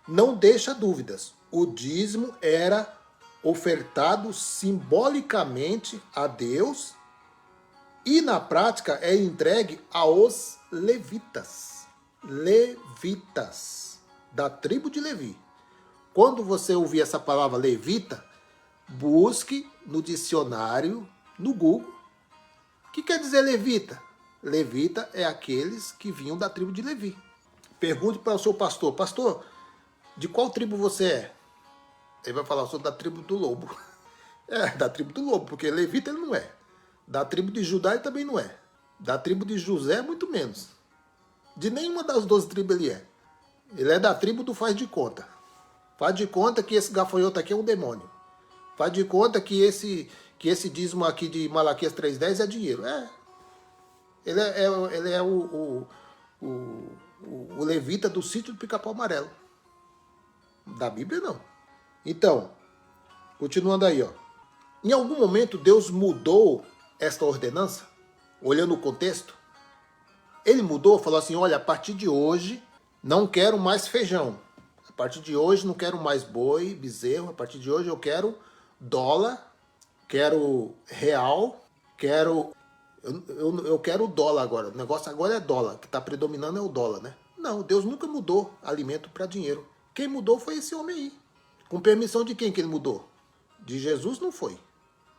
não deixa dúvidas. O dízimo era ofertado simbolicamente a Deus e na prática é entregue aos levitas. Levitas, da tribo de Levi. Quando você ouvir essa palavra levita, busque no dicionário, no Google. O que quer dizer levita? Levita é aqueles que vinham da tribo de Levi. Pergunte para o seu pastor, pastor, de qual tribo você é? Ele vai falar, eu sou da tribo do lobo. É, da tribo do lobo, porque levita ele não é. Da tribo de Judá ele também não é. Da tribo de José, muito menos. De nenhuma das 12 tribos ele é. Ele é da tribo do faz de conta. Faz de conta que esse gafanhoto aqui é um demônio. Faz de conta que esse dízimo aqui de Malaquias 3:10 é dinheiro. É. Ele é o levita do sítio do Pica-Pau Amarelo. Da Bíblia, não. Então, continuando aí, ó. Em algum momento Deus mudou esta ordenança? Olhando o contexto? Ele mudou, falou assim, olha, a partir de hoje não quero mais feijão. A partir de hoje não quero mais boi, bezerro. A partir de hoje eu quero dólar, quero real, quero... Eu quero o dólar agora. O negócio agora é dólar. O que está predominando é o dólar, né? Não, Deus nunca mudou alimento para dinheiro. Quem mudou foi esse homem aí. Com permissão de quem que ele mudou? De Jesus não foi.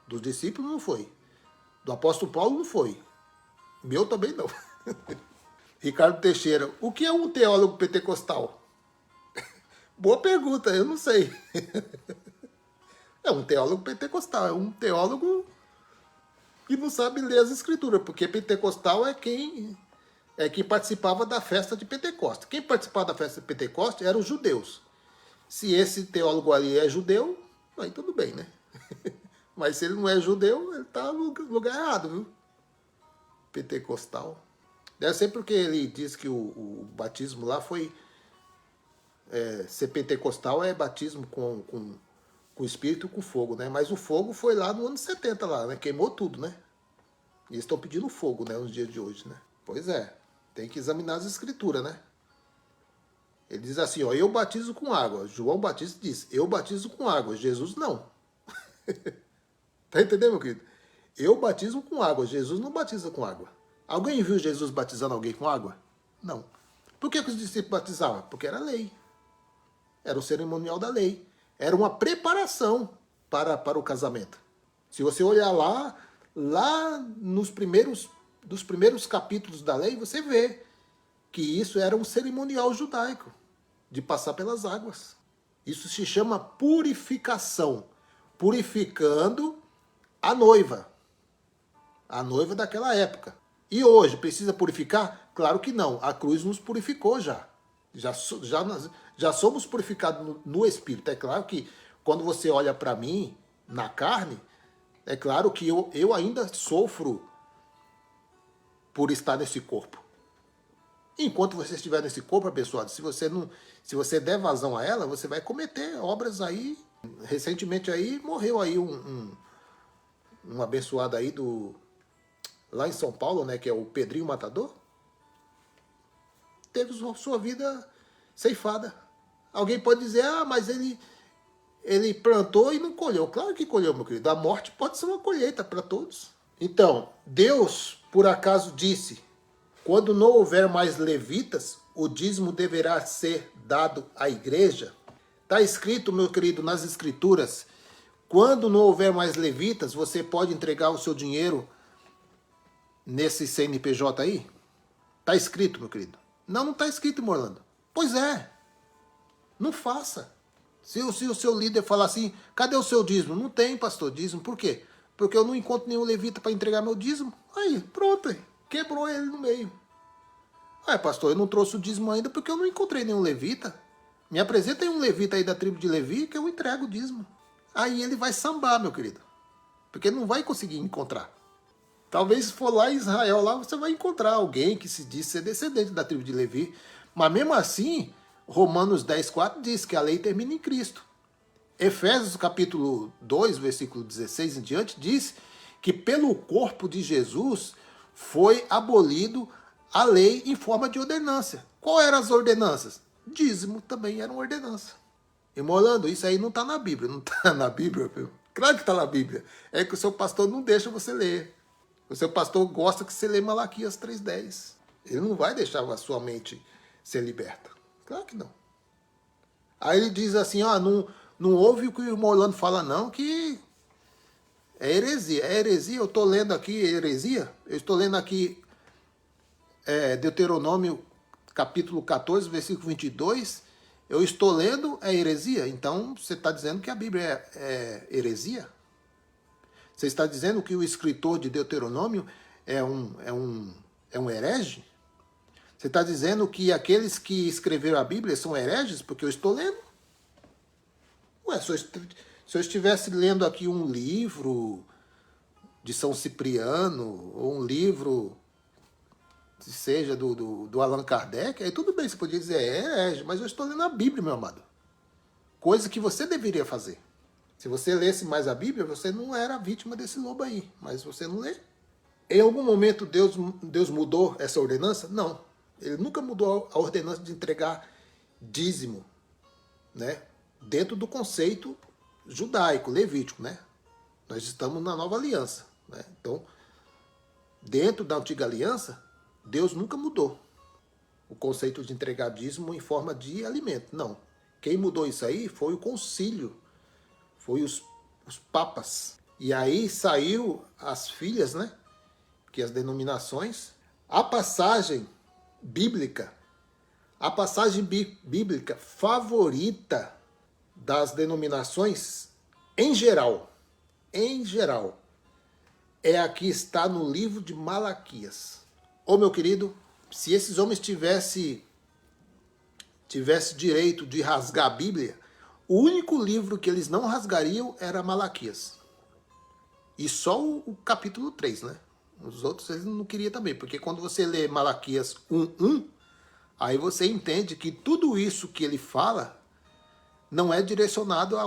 Dos discípulos não foi. Do apóstolo Paulo não foi. Meu também não. Ricardo Teixeira, o que é um teólogo pentecostal? Boa pergunta, eu não sei. É um teólogo pentecostal, é um teólogo que não sabe ler as escrituras, porque pentecostal é quem participava da festa de Pentecostes. Quem participava da festa de Pentecostes eram os judeus. Se esse teólogo ali é judeu, aí tudo bem, né? Mas se ele não é judeu, ele está no lugar errado, viu? Pentecostal. Deve ser porque ele diz que o batismo lá foi... ser pentecostal é batismo com Com o Espírito e com o fogo, né? Mas o fogo foi lá no ano 70 lá, né? Queimou tudo, né? E eles estão pedindo fogo, né? Nos dias de hoje, né? Pois é. Tem que examinar as escrituras, né? Ele diz assim, ó, eu batizo com água. João Batista diz, eu batizo com água. Jesus não. Tá entendendo, meu querido? Eu batizo com água. Jesus não batiza com água. Alguém viu Jesus batizando alguém com água? Não. Por que os discípulos batizavam? Porque era lei. Era o cerimonial da lei. Era uma preparação para o casamento. Se você olhar lá dos primeiros capítulos da lei, você vê que isso era um cerimonial judaico, de passar pelas águas. Isso se chama purificação. Purificando a noiva daquela época. E hoje, precisa purificar? Claro que não. A cruz nos purificou já. Já somos purificados no Espírito. É claro que quando você olha para mim, na carne, é claro que eu ainda sofro por estar nesse corpo. Enquanto você estiver nesse corpo, abençoado, se você der vazão a ela, você vai cometer obras aí. Recentemente aí, morreu aí um abençoado aí lá em São Paulo, né, que é o Pedrinho Matador. Teve sua vida ceifada. Alguém pode dizer, mas ele plantou e não colheu. Claro que colheu, meu querido. A morte pode ser uma colheita para todos. Então, Deus, por acaso, disse, quando não houver mais levitas, o dízimo deverá ser dado à igreja. Está escrito, meu querido, nas escrituras, quando não houver mais levitas, você pode entregar o seu dinheiro nesse CNPJ aí? Está escrito, meu querido. Não está escrito, Morlando. Pois é. Não faça. Se o seu líder falar assim, cadê o seu dízimo? Não tem, pastor, dízimo. Por quê? Porque eu não encontro nenhum levita para entregar meu dízimo. Aí, pronto. Quebrou ele no meio. Pastor, eu não trouxe o dízimo ainda porque eu não encontrei nenhum levita. Me apresenta aí um levita aí da tribo de Levi que eu entrego o dízimo. Aí ele vai sambar, meu querido. Porque ele não vai conseguir encontrar. Talvez se for lá em Israel, lá você vai encontrar alguém que se diz ser descendente da tribo de Levi. Mas mesmo assim, Romanos 10,4 diz que a lei termina em Cristo. Efésios capítulo 2, versículo 16 em diante, diz que pelo corpo de Jesus foi abolido a lei em forma de ordenância. Qual eram as ordenanças? Dízimo também era uma ordenança. E Morlando, isso aí não está na Bíblia. Não está na Bíblia, meu. Claro que está na Bíblia. É que o seu pastor não deixa você ler. O seu pastor gosta que você lê Malaquias 3,10. Ele não vai deixar a sua mente ser liberta. Claro que não. Aí ele diz assim, não ouve o que o Morlando fala não, que é heresia. É heresia, eu estou lendo aqui heresia. Eu estou lendo aqui Deuteronômio capítulo 14, versículo 22. Eu estou lendo heresia. Então você está dizendo que a Bíblia é heresia? Você está dizendo que o escritor de Deuteronômio é um herege? Você está dizendo que aqueles que escreveram a Bíblia são hereges? Porque eu estou lendo. Se eu estivesse lendo aqui um livro de São Cipriano, ou um livro, que seja do Allan Kardec, aí tudo bem, você podia dizer herege, mas eu estou lendo a Bíblia, meu amado. Coisa que você deveria fazer. Se você lesse mais a Bíblia, você não era vítima desse lobo aí. Mas você não lê. Em algum momento Deus mudou essa ordenança? Não. Ele nunca mudou a ordenança de entregar dízimo, né? Dentro do conceito judaico, levítico, né? Nós estamos na nova aliança, né? Então, dentro da antiga aliança, Deus nunca mudou o conceito de entregar dízimo em forma de alimento. Não. Quem mudou isso aí foi o concílio. Foi os papas. E aí saiu as filhas, né? Que as denominações. A passagem bíblica favorita das denominações, em geral, é a que está no livro de Malaquias. Ô meu querido, se esses homens tivessem direito de rasgar a Bíblia, o único livro que eles não rasgariam era Malaquias. E só o capítulo 3, né? Os outros eles não queriam também, porque quando você lê Malaquias 1:1, aí você entende que tudo isso que ele fala não é direcionado a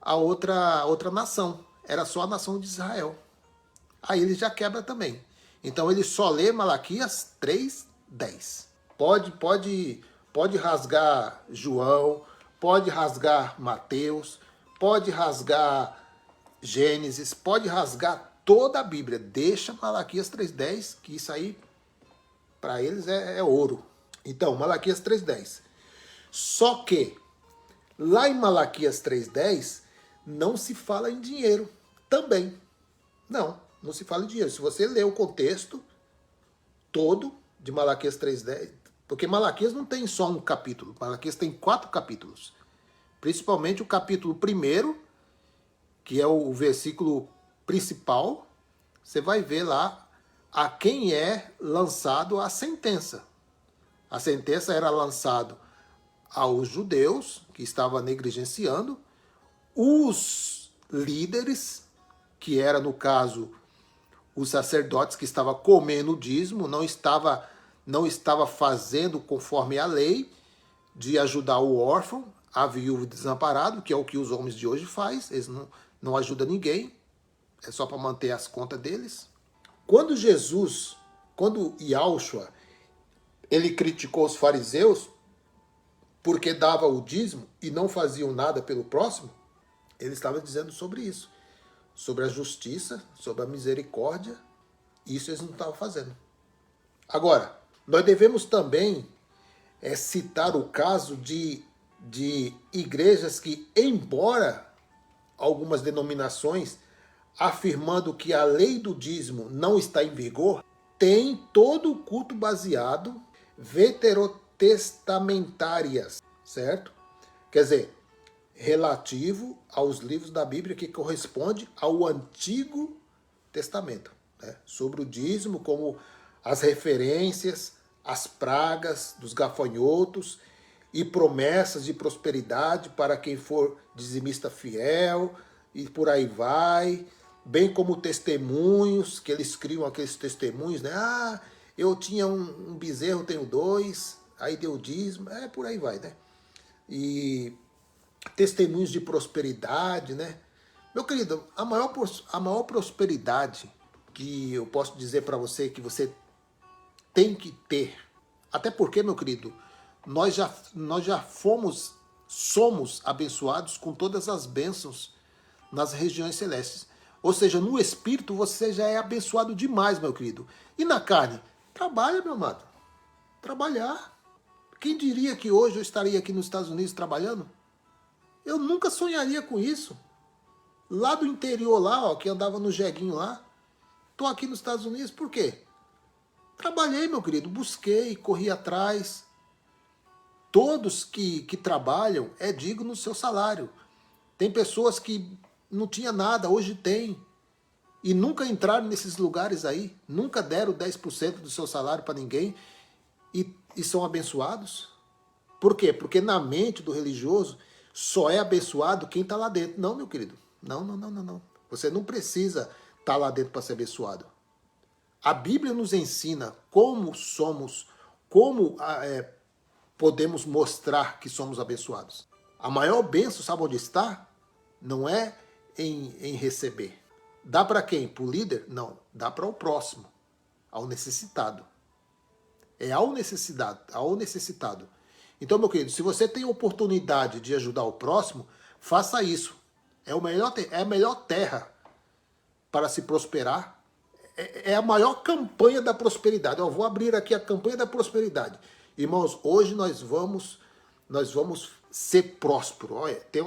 a outra nação. Era só a nação de Israel. Aí ele já quebra também. Então ele só lê Malaquias 3:10. Pode rasgar João, pode rasgar Mateus, pode rasgar Gênesis, pode rasgar toda a Bíblia. Deixa Malaquias 3:10, que isso aí para eles é ouro. Então, Malaquias 3:10. Só que lá em Malaquias 3:10 não se fala em dinheiro também. Não se fala em dinheiro. Se você ler o contexto todo de Malaquias 3:10, porque Malaquias não tem só um capítulo, Malaquias tem 4 capítulos. Principalmente o capítulo 1, que é o versículo principal, você vai ver lá a quem é lançado a sentença. A sentença era lançada aos judeus, que estavam negligenciando, os líderes, que era no caso os sacerdotes que estavam comendo o dízimo, não estava fazendo conforme a lei de ajudar o órfão, a viúva desamparado, que é o que os homens de hoje fazem, eles não ajudam ninguém, é só para manter as contas deles. Quando Yahushua, ele criticou os fariseus porque dava o dízimo e não faziam nada pelo próximo, ele estava dizendo sobre isso, sobre a justiça, sobre a misericórdia, isso eles não estavam fazendo. Agora, nós devemos também citar o caso de igrejas que, embora algumas denominações afirmando que a lei do dízimo não está em vigor, tem todo o culto baseado veterotestamentárias, certo? Quer dizer, relativo aos livros da Bíblia que corresponde ao Antigo Testamento, né? Sobre o dízimo, como as referências, as pragas dos gafanhotos e promessas de prosperidade para quem for dizimista fiel, e por aí vai, bem como testemunhos, que eles criam aqueles testemunhos, né? Ah, eu tinha um bezerro, tenho 2, aí deu dízimo, por aí vai, né? E testemunhos de prosperidade, né? Meu querido, a maior prosperidade que eu posso dizer para você que você tem que ter, até porque, meu querido, nós já somos abençoados com todas as bênçãos nas regiões celestes. Ou seja, no espírito você já é abençoado demais, meu querido. E na carne? Trabalha, meu amado. Trabalhar. Quem diria que hoje eu estaria aqui nos Estados Unidos trabalhando? Eu nunca sonharia com isso. Lá do interior, lá, ó, que andava no jeguinho lá, tô aqui nos Estados Unidos, por quê? Trabalhei, meu querido, busquei, corri atrás. Todos que trabalham é digno do seu salário. Tem pessoas que não tinha nada, hoje tem. E nunca entraram nesses lugares aí, nunca deram 10% do seu salário para ninguém e são abençoados. Por quê? Porque na mente do religioso só é abençoado quem está lá dentro. Não, meu querido. Não. Você não precisa estar lá dentro para ser abençoado. A Bíblia nos ensina como somos, como podemos mostrar que somos abençoados. A maior bênção, sabe onde está? Não é em receber. Dá para quem? Para o líder? Não. Dá para o próximo, ao necessitado. É ao necessitado. Então, meu querido, se você tem a oportunidade de ajudar o próximo, faça isso. É a melhor terra para se prosperar. É a maior campanha da prosperidade. Eu vou abrir aqui a campanha da prosperidade. Irmãos, hoje nós vamos ser prósperos. Olha, tem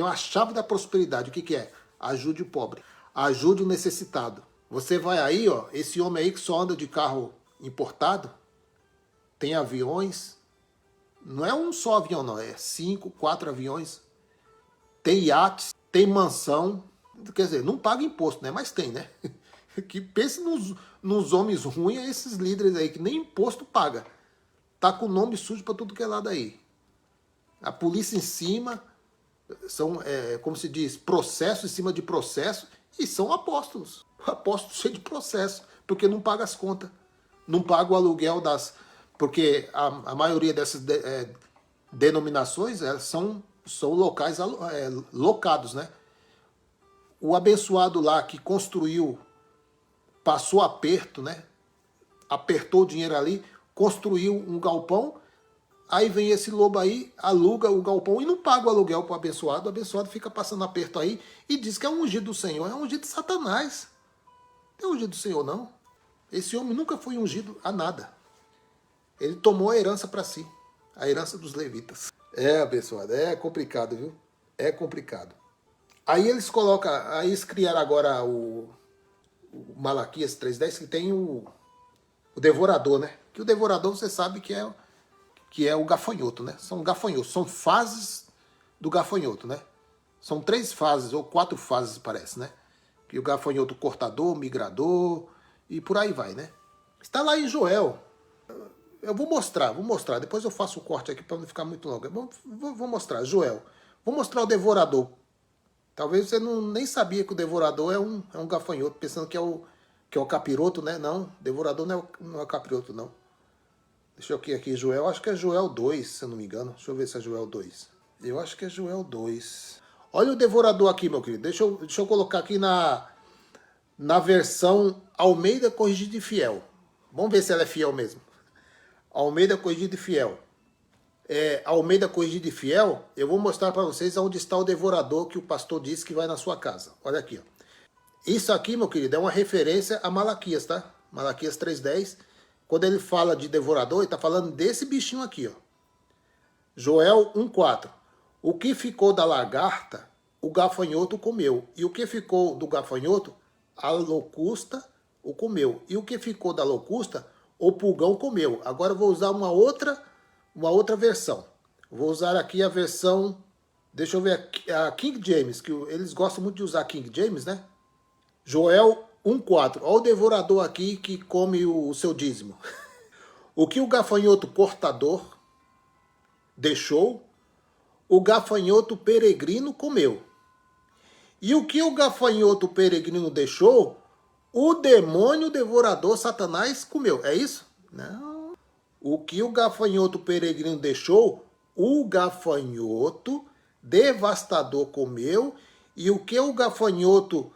uma chave da prosperidade. O que é? Ajude o pobre. Ajude o necessitado. Você vai aí, ó, esse homem aí que só anda de carro importado, tem aviões, não é um só avião não, é 5, 4 aviões, tem iates, tem mansão, quer dizer, não paga imposto, né? Mas tem, né? Que pense nos homens ruins, esses líderes aí, que nem imposto paga. Tá com o nome sujo para tudo que é lado aí. A polícia em cima, são, como se diz, processo em cima de processo, e são apóstolos. Apóstolos cheios de processo, porque não paga as contas. Não paga o aluguel porque a maioria dessas denominações são locais locados, né? o abençoado lá que construiu, passou aperto, né? Apertou o dinheiro ali, construiu um galpão, aí vem esse lobo aí, aluga o galpão e não paga o aluguel para o abençoado fica passando aperto aí e diz que é um ungido do Senhor, é um ungido de Satanás. Não é ungido do Senhor, não. Esse homem nunca foi ungido a nada. Ele tomou a herança para si, a herança dos levitas. É, abençoado, é complicado, viu? É complicado. Aí eles colocam, aí eles criaram agora o Malaquias 3:10, que tem o devorador, né? Que o devorador você sabe que é o gafanhoto, né? São gafanhotos, são fases do gafanhoto, né? São 3 fases, ou 4 fases, parece, né? Que o gafanhoto cortador, migrador, e por aí vai, né? Está lá em Joel. Eu vou mostrar. Depois eu faço o corte aqui para não ficar muito longo. Vou mostrar, Joel. Vou mostrar o devorador. Talvez você nem sabia que o devorador é um gafanhoto, pensando que é o capiroto, né? Não, devorador não é o capiroto, não. Deixa eu aqui, Joel, acho que é Joel 2, se eu não me engano. Deixa eu ver se é Joel 2. Eu acho que é Joel 2. Olha o devorador aqui, meu querido. Deixa eu colocar aqui na versão Almeida Corrigida e Fiel. Vamos ver se ela é fiel mesmo. Almeida Corrigida e Fiel. Almeida Corrigida e Fiel, eu vou mostrar para vocês onde está o devorador que o pastor disse que vai na sua casa. Olha aqui, ó. Isso aqui, meu querido, é uma referência a Malaquias, tá? Malaquias 3:10. Quando ele fala de devorador, ele está falando desse bichinho aqui, ó. Joel 1:4. O que ficou da lagarta, o gafanhoto comeu. E o que ficou do gafanhoto, a locusta o comeu. E o que ficou da locusta, o pulgão comeu. Agora eu vou usar uma outra versão. Vou usar aqui a versão, deixa eu ver, a King James, que eles gostam muito de usar King James, né? Joel 1:4. Olha o devorador aqui que come o seu dízimo. O que o gafanhoto cortador deixou, o gafanhoto peregrino comeu. E o que o gafanhoto peregrino deixou, o demônio devorador Satanás comeu. É isso? Não. O que o gafanhoto peregrino deixou, o gafanhoto devastador comeu. E o que o gafanhoto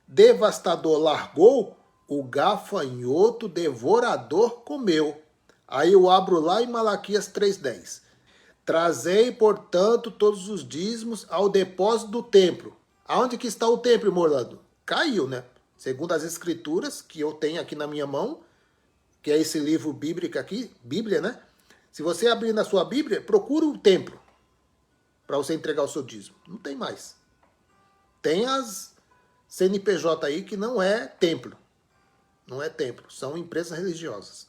devastador largou, o gafanhoto devorador comeu. Aí eu abro lá em Malaquias 3:10. Trazei, portanto, todos os dízimos ao depósito do templo. Aonde que está o templo, irmão Orlando? Caiu, né? Segundo as escrituras que eu tenho aqui na minha mão, que é esse livro bíblico aqui, Bíblia, né? Se você abrir na sua Bíblia, procura o templo para você entregar o seu dízimo. Não tem mais. Tem as CNPJ aí que não é templo. Não é templo, são empresas religiosas.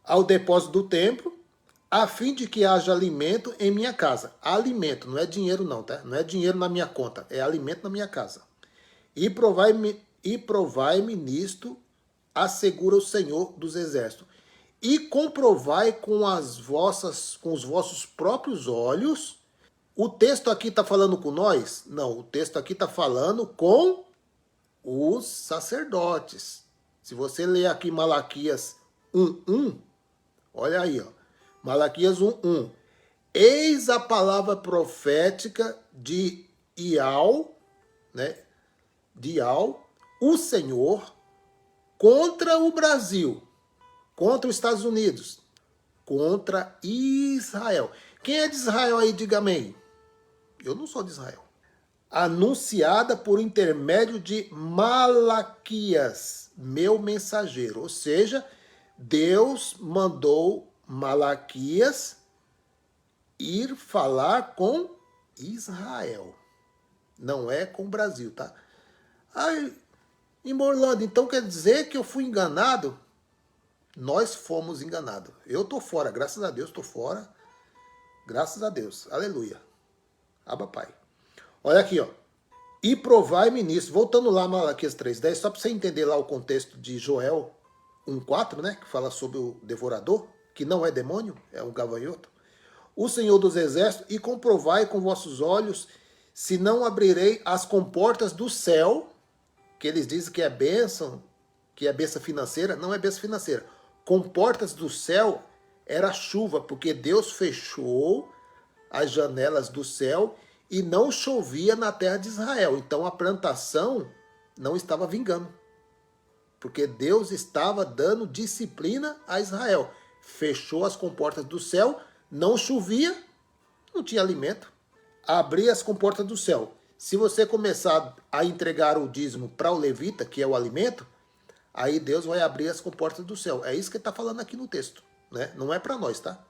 Ao depósito do templo, a fim de que haja alimento em minha casa. Alimento, não é dinheiro não, tá? Não é dinheiro na minha conta, é alimento na minha casa. E provai-me nisto, assegura o Senhor dos Exércitos. E comprovai com os vossos próprios olhos. O texto aqui está falando com nós? Não, o texto aqui está falando com os sacerdotes. Se você ler aqui Malaquias 1:1, olha aí, ó. Malaquias 1:1. Eis a palavra profética de Ial, né? De Ial, o Senhor, contra o Brasil, contra os Estados Unidos, contra Israel. Quem é de Israel aí, diga amém. Eu não sou de Israel. Anunciada por intermédio de Malaquias, meu mensageiro. Ou seja, Deus mandou Malaquias ir falar com Israel. Não é com o Brasil, tá? Ai, em Orlando, então quer dizer que eu fui enganado? Nós fomos enganados. Eu tô fora, graças a Deus tô fora. Graças a Deus. Aleluia. Abba Pai. Olha aqui, ó. E provai-me nisso. Voltando lá, Malaquias 3:10, só para você entender lá o contexto de Joel 1:4, né? Que fala sobre o devorador, que não é demônio, é um gafanhoto. O Senhor dos Exércitos, e comprovai com vossos olhos, se não abrirei as comportas do céu, que eles dizem que é bênção financeira, não é bênção financeira. Comportas do céu era chuva, porque Deus fechou as janelas do céu e não chovia na terra de Israel. Então a plantação não estava vingando, porque Deus estava dando disciplina a Israel. Fechou as comportas do céu, não chovia, não tinha alimento. Abria as comportas do céu. Se você começar a entregar o dízimo para o levita, que é o alimento, aí Deus vai abrir as comportas do céu. É isso que ele está falando aqui no texto, né? Não é para nós, tá?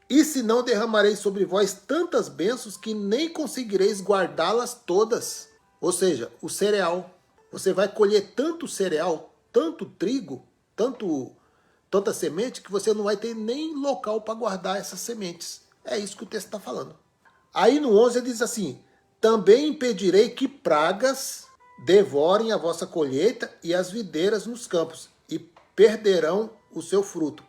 E se não derramarei sobre vós tantas bênçãos que nem conseguireis guardá-las todas. Ou seja, o cereal. Você vai colher tanto cereal, tanto trigo, tanta semente, que você não vai ter nem local para guardar essas sementes. É isso que o texto está falando. Aí no 11 ele diz assim: também impedirei que pragas devorem a vossa colheita e as videiras nos campos, e perderão o seu fruto.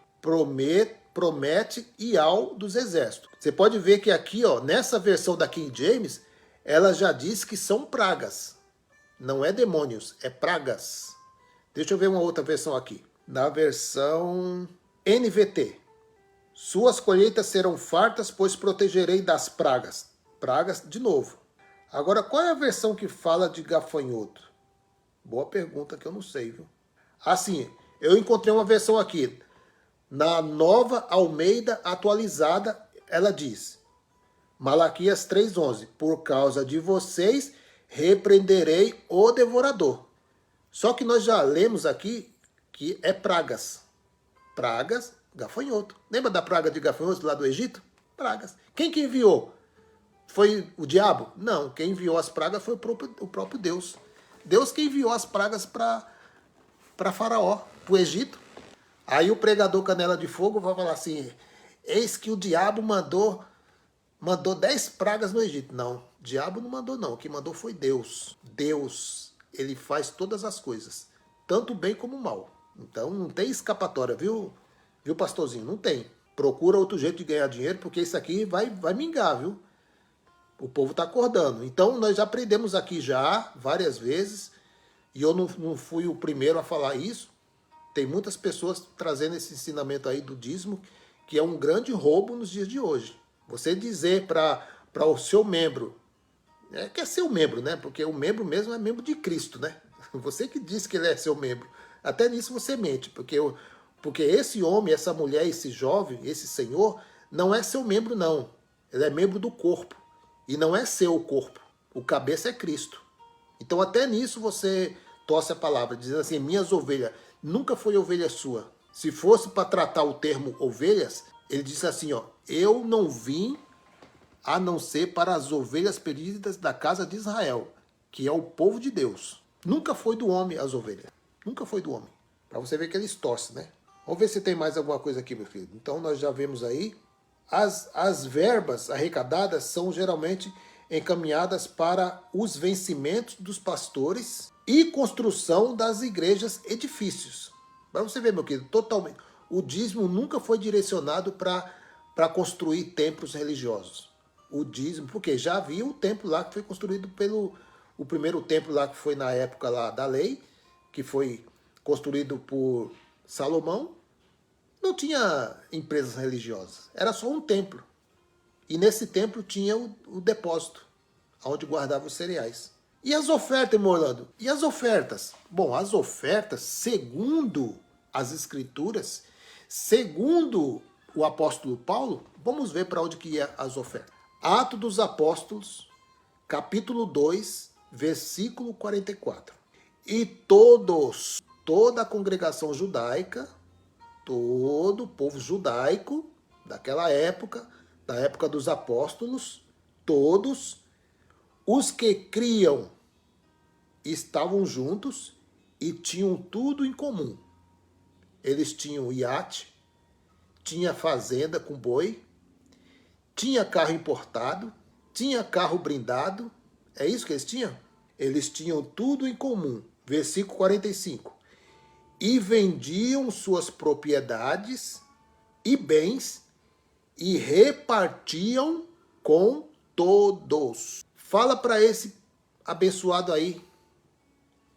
Promete Ial dos exércitos. Você pode ver que aqui, ó, nessa versão da King James, ela já diz que são pragas. Não é demônios, é pragas. Deixa eu ver uma outra versão aqui. Na versão NVT. Suas colheitas serão fartas, pois protegerei das pragas. Pragas, de novo. Agora, qual é a versão que fala de gafanhoto? Boa pergunta, que eu não sei, viu? Assim, eu encontrei uma versão aqui. Na Nova Almeida Atualizada, ela diz, Malaquias 3,11, por causa de vocês repreenderei o devorador. Só que nós já lemos aqui que é pragas. Pragas, gafanhoto. Lembra da praga de gafanhoto lá do Egito? Pragas. Quem que enviou? Foi o diabo? Não, quem enviou as pragas foi o próprio Deus. Deus que enviou as pragas para Faraó, para o Egito. Aí o pregador Canela de Fogo vai falar assim, eis que o diabo mandou 10 pragas no Egito. Não, o diabo não mandou não, quem mandou foi Deus. Deus, ele faz todas as coisas, tanto bem como mal. Então não tem escapatória, viu pastorzinho? Não tem. Procura outro jeito de ganhar dinheiro, porque isso aqui vai mingar, viu? O povo está acordando. Então nós já aprendemos aqui já várias vezes, e eu não fui o primeiro a falar isso. Tem muitas pessoas trazendo esse ensinamento aí do dízimo, que é um grande roubo nos dias de hoje. Você dizer para o seu membro, que é seu membro, né? Porque o membro mesmo é membro de Cristo, né? Você que diz que ele é seu membro. Até nisso você mente, porque esse homem, essa mulher, esse jovem, esse senhor, não é seu membro, não. Ele é membro do corpo. E não é seu o corpo. O cabeça é Cristo. Então até nisso você torce a palavra, dizendo assim, minhas ovelhas. Nunca foi ovelha sua. Se fosse para tratar o termo ovelhas, ele disse assim, ó, eu não vim a não ser para as ovelhas perdidas da casa de Israel, que é o povo de Deus. Nunca foi do homem as ovelhas. Nunca foi do homem. Para você ver que eles torcem, né? Vamos ver se tem mais alguma coisa aqui, meu filho. Então nós já vemos aí. As verbas arrecadadas são geralmente encaminhadas para os vencimentos dos pastores e construção das igrejas, edifícios. Para você ver, meu querido, totalmente. O dízimo nunca foi direcionado para construir templos religiosos. O dízimo, porque já havia um templo lá que foi construído o primeiro templo lá que foi na época lá da lei, que foi construído por Salomão. Não tinha empresas religiosas, era só um templo. E nesse templo tinha o depósito, onde guardava os cereais. E as ofertas, irmão Orlando? E as ofertas? Bom, as ofertas, segundo as escrituras, segundo o apóstolo Paulo, vamos ver para onde que ia as ofertas. Atos dos Apóstolos, capítulo 2, versículo 44. E toda a congregação judaica, todo o povo judaico daquela época, da época dos apóstolos, todos os que criam estavam juntos e tinham tudo em comum. Eles tinham iate, tinha fazenda com boi, tinha carro importado, tinha carro blindado. É isso que eles tinham? Eles tinham tudo em comum. Versículo 45. E vendiam suas propriedades e bens e repartiam com todos. Fala para esse abençoado aí,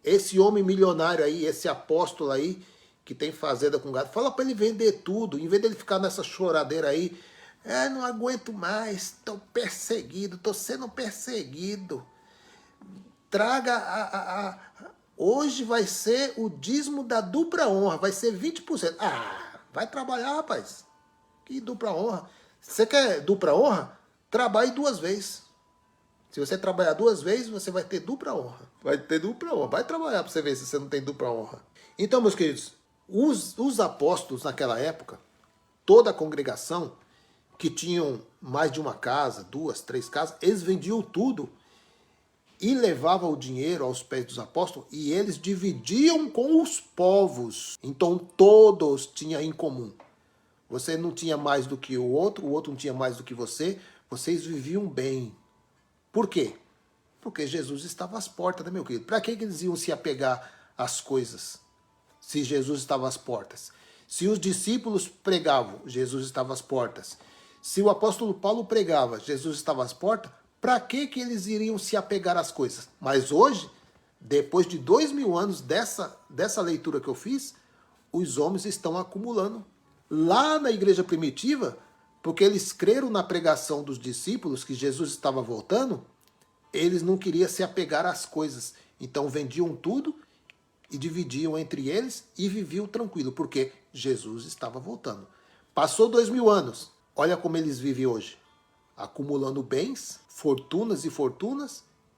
esse homem milionário aí, esse apóstolo aí, que tem fazenda com gado, fala para ele vender tudo, em vez dele ficar nessa choradeira aí, Não aguento mais, estou perseguido, estou sendo perseguido. Traga hoje vai ser o dízimo da dupla honra, vai ser 20%. Vai trabalhar, rapaz. Que dupla honra? Você quer dupla honra? Trabalhe 2 vezes. Se você trabalhar 2 vezes, você vai ter dupla honra. Vai ter dupla honra. Vai trabalhar para você ver se você não tem dupla honra. Então, meus queridos, os apóstolos naquela época, toda a congregação, que tinham mais de uma casa, 2, 3 casas, eles vendiam tudo e levavam o dinheiro aos pés dos apóstolos e eles dividiam com os povos. Então todos tinham em comum. Você não tinha mais do que o outro não tinha mais do que você, vocês viviam bem. Por quê? Porque Jesus estava às portas, né, meu querido? Para que eles iam se apegar às coisas se Jesus estava às portas? Se os discípulos pregavam, Jesus estava às portas. Se o apóstolo Paulo pregava, Jesus estava às portas, para que eles iriam se apegar às coisas? Mas hoje, depois de 2000 anos dessa leitura que eu fiz, os homens estão acumulando. Lá na igreja primitiva, porque eles creram na pregação dos discípulos que Jesus estava voltando, eles não queriam se apegar às coisas. Então vendiam tudo e dividiam entre eles e viviam tranquilo, porque Jesus estava voltando. Passou 2000 anos. Olha como eles vivem hoje. Acumulando bens, fortunas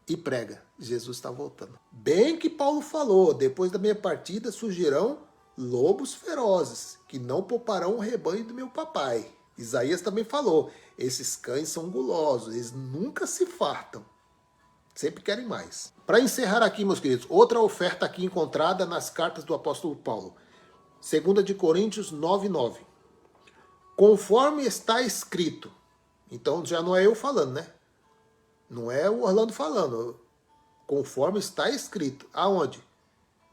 e prega. Jesus está voltando. Bem que Paulo falou, depois da minha partida surgirão lobos ferozes, que não pouparão o rebanho do meu papai. Isaías também falou, esses cães são gulosos, eles nunca se fartam. Sempre querem mais. Para encerrar aqui, meus queridos, outra oferta aqui encontrada nas cartas do apóstolo Paulo. 2 de Coríntios 9:9. Conforme está escrito. Então já não é eu falando, né? Não é o Orlando falando. Conforme está escrito. Aonde?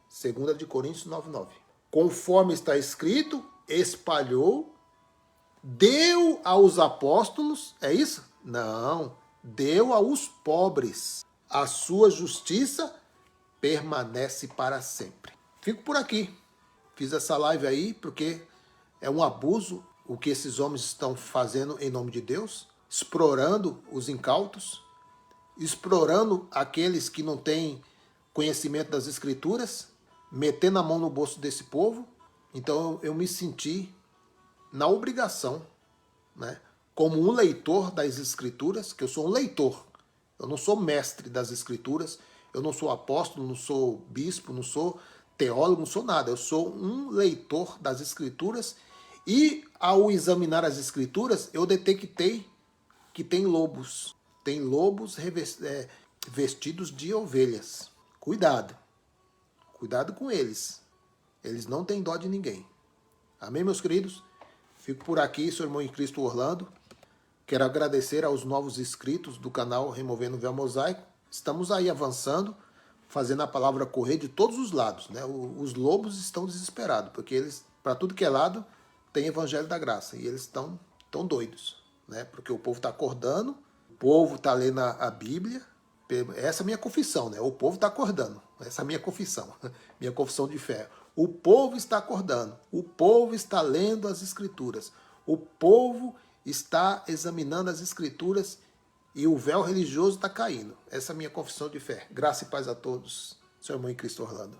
2 de Coríntios 9:9. Conforme está escrito, espalhou, deu aos apóstolos. É isso? Não. Deu aos pobres. A sua justiça permanece para sempre. Fico por aqui. Fiz essa live aí porque é um abuso o que esses homens estão fazendo em nome de Deus, explorando os incautos, explorando aqueles que não têm conhecimento das Escrituras, metendo a mão no bolso desse povo. Então eu me senti na obrigação, né, como um leitor das Escrituras, que eu sou um leitor, eu não sou mestre das Escrituras, eu não sou apóstolo, não sou bispo, não sou teólogo, não sou nada, eu sou um leitor das Escrituras e ao examinar as Escrituras eu detectei que tem lobos vestidos de ovelhas. Cuidado com eles, eles não têm dó de ninguém. Amém, meus queridos? Fico por aqui, seu irmão em Cristo Orlando. Quero agradecer aos novos inscritos do canal Removendo o Véu Mosaico. Estamos aí avançando, fazendo a palavra correr de todos os lados, né? Os lobos estão desesperados, porque eles, para tudo que é lado, tem Evangelho da Graça. E eles estão tão doidos, né? Porque o povo está acordando, o povo está lendo a Bíblia. Essa é a minha confissão, né? O povo está acordando. Essa é a minha confissão, minha confissão de fé. O povo está acordando, o povo está lendo as Escrituras, o povo está examinando as Escrituras e o véu religioso está caindo. Essa é a minha confissão de fé. Graça e paz a todos. Seu irmão em Cristo Orlando.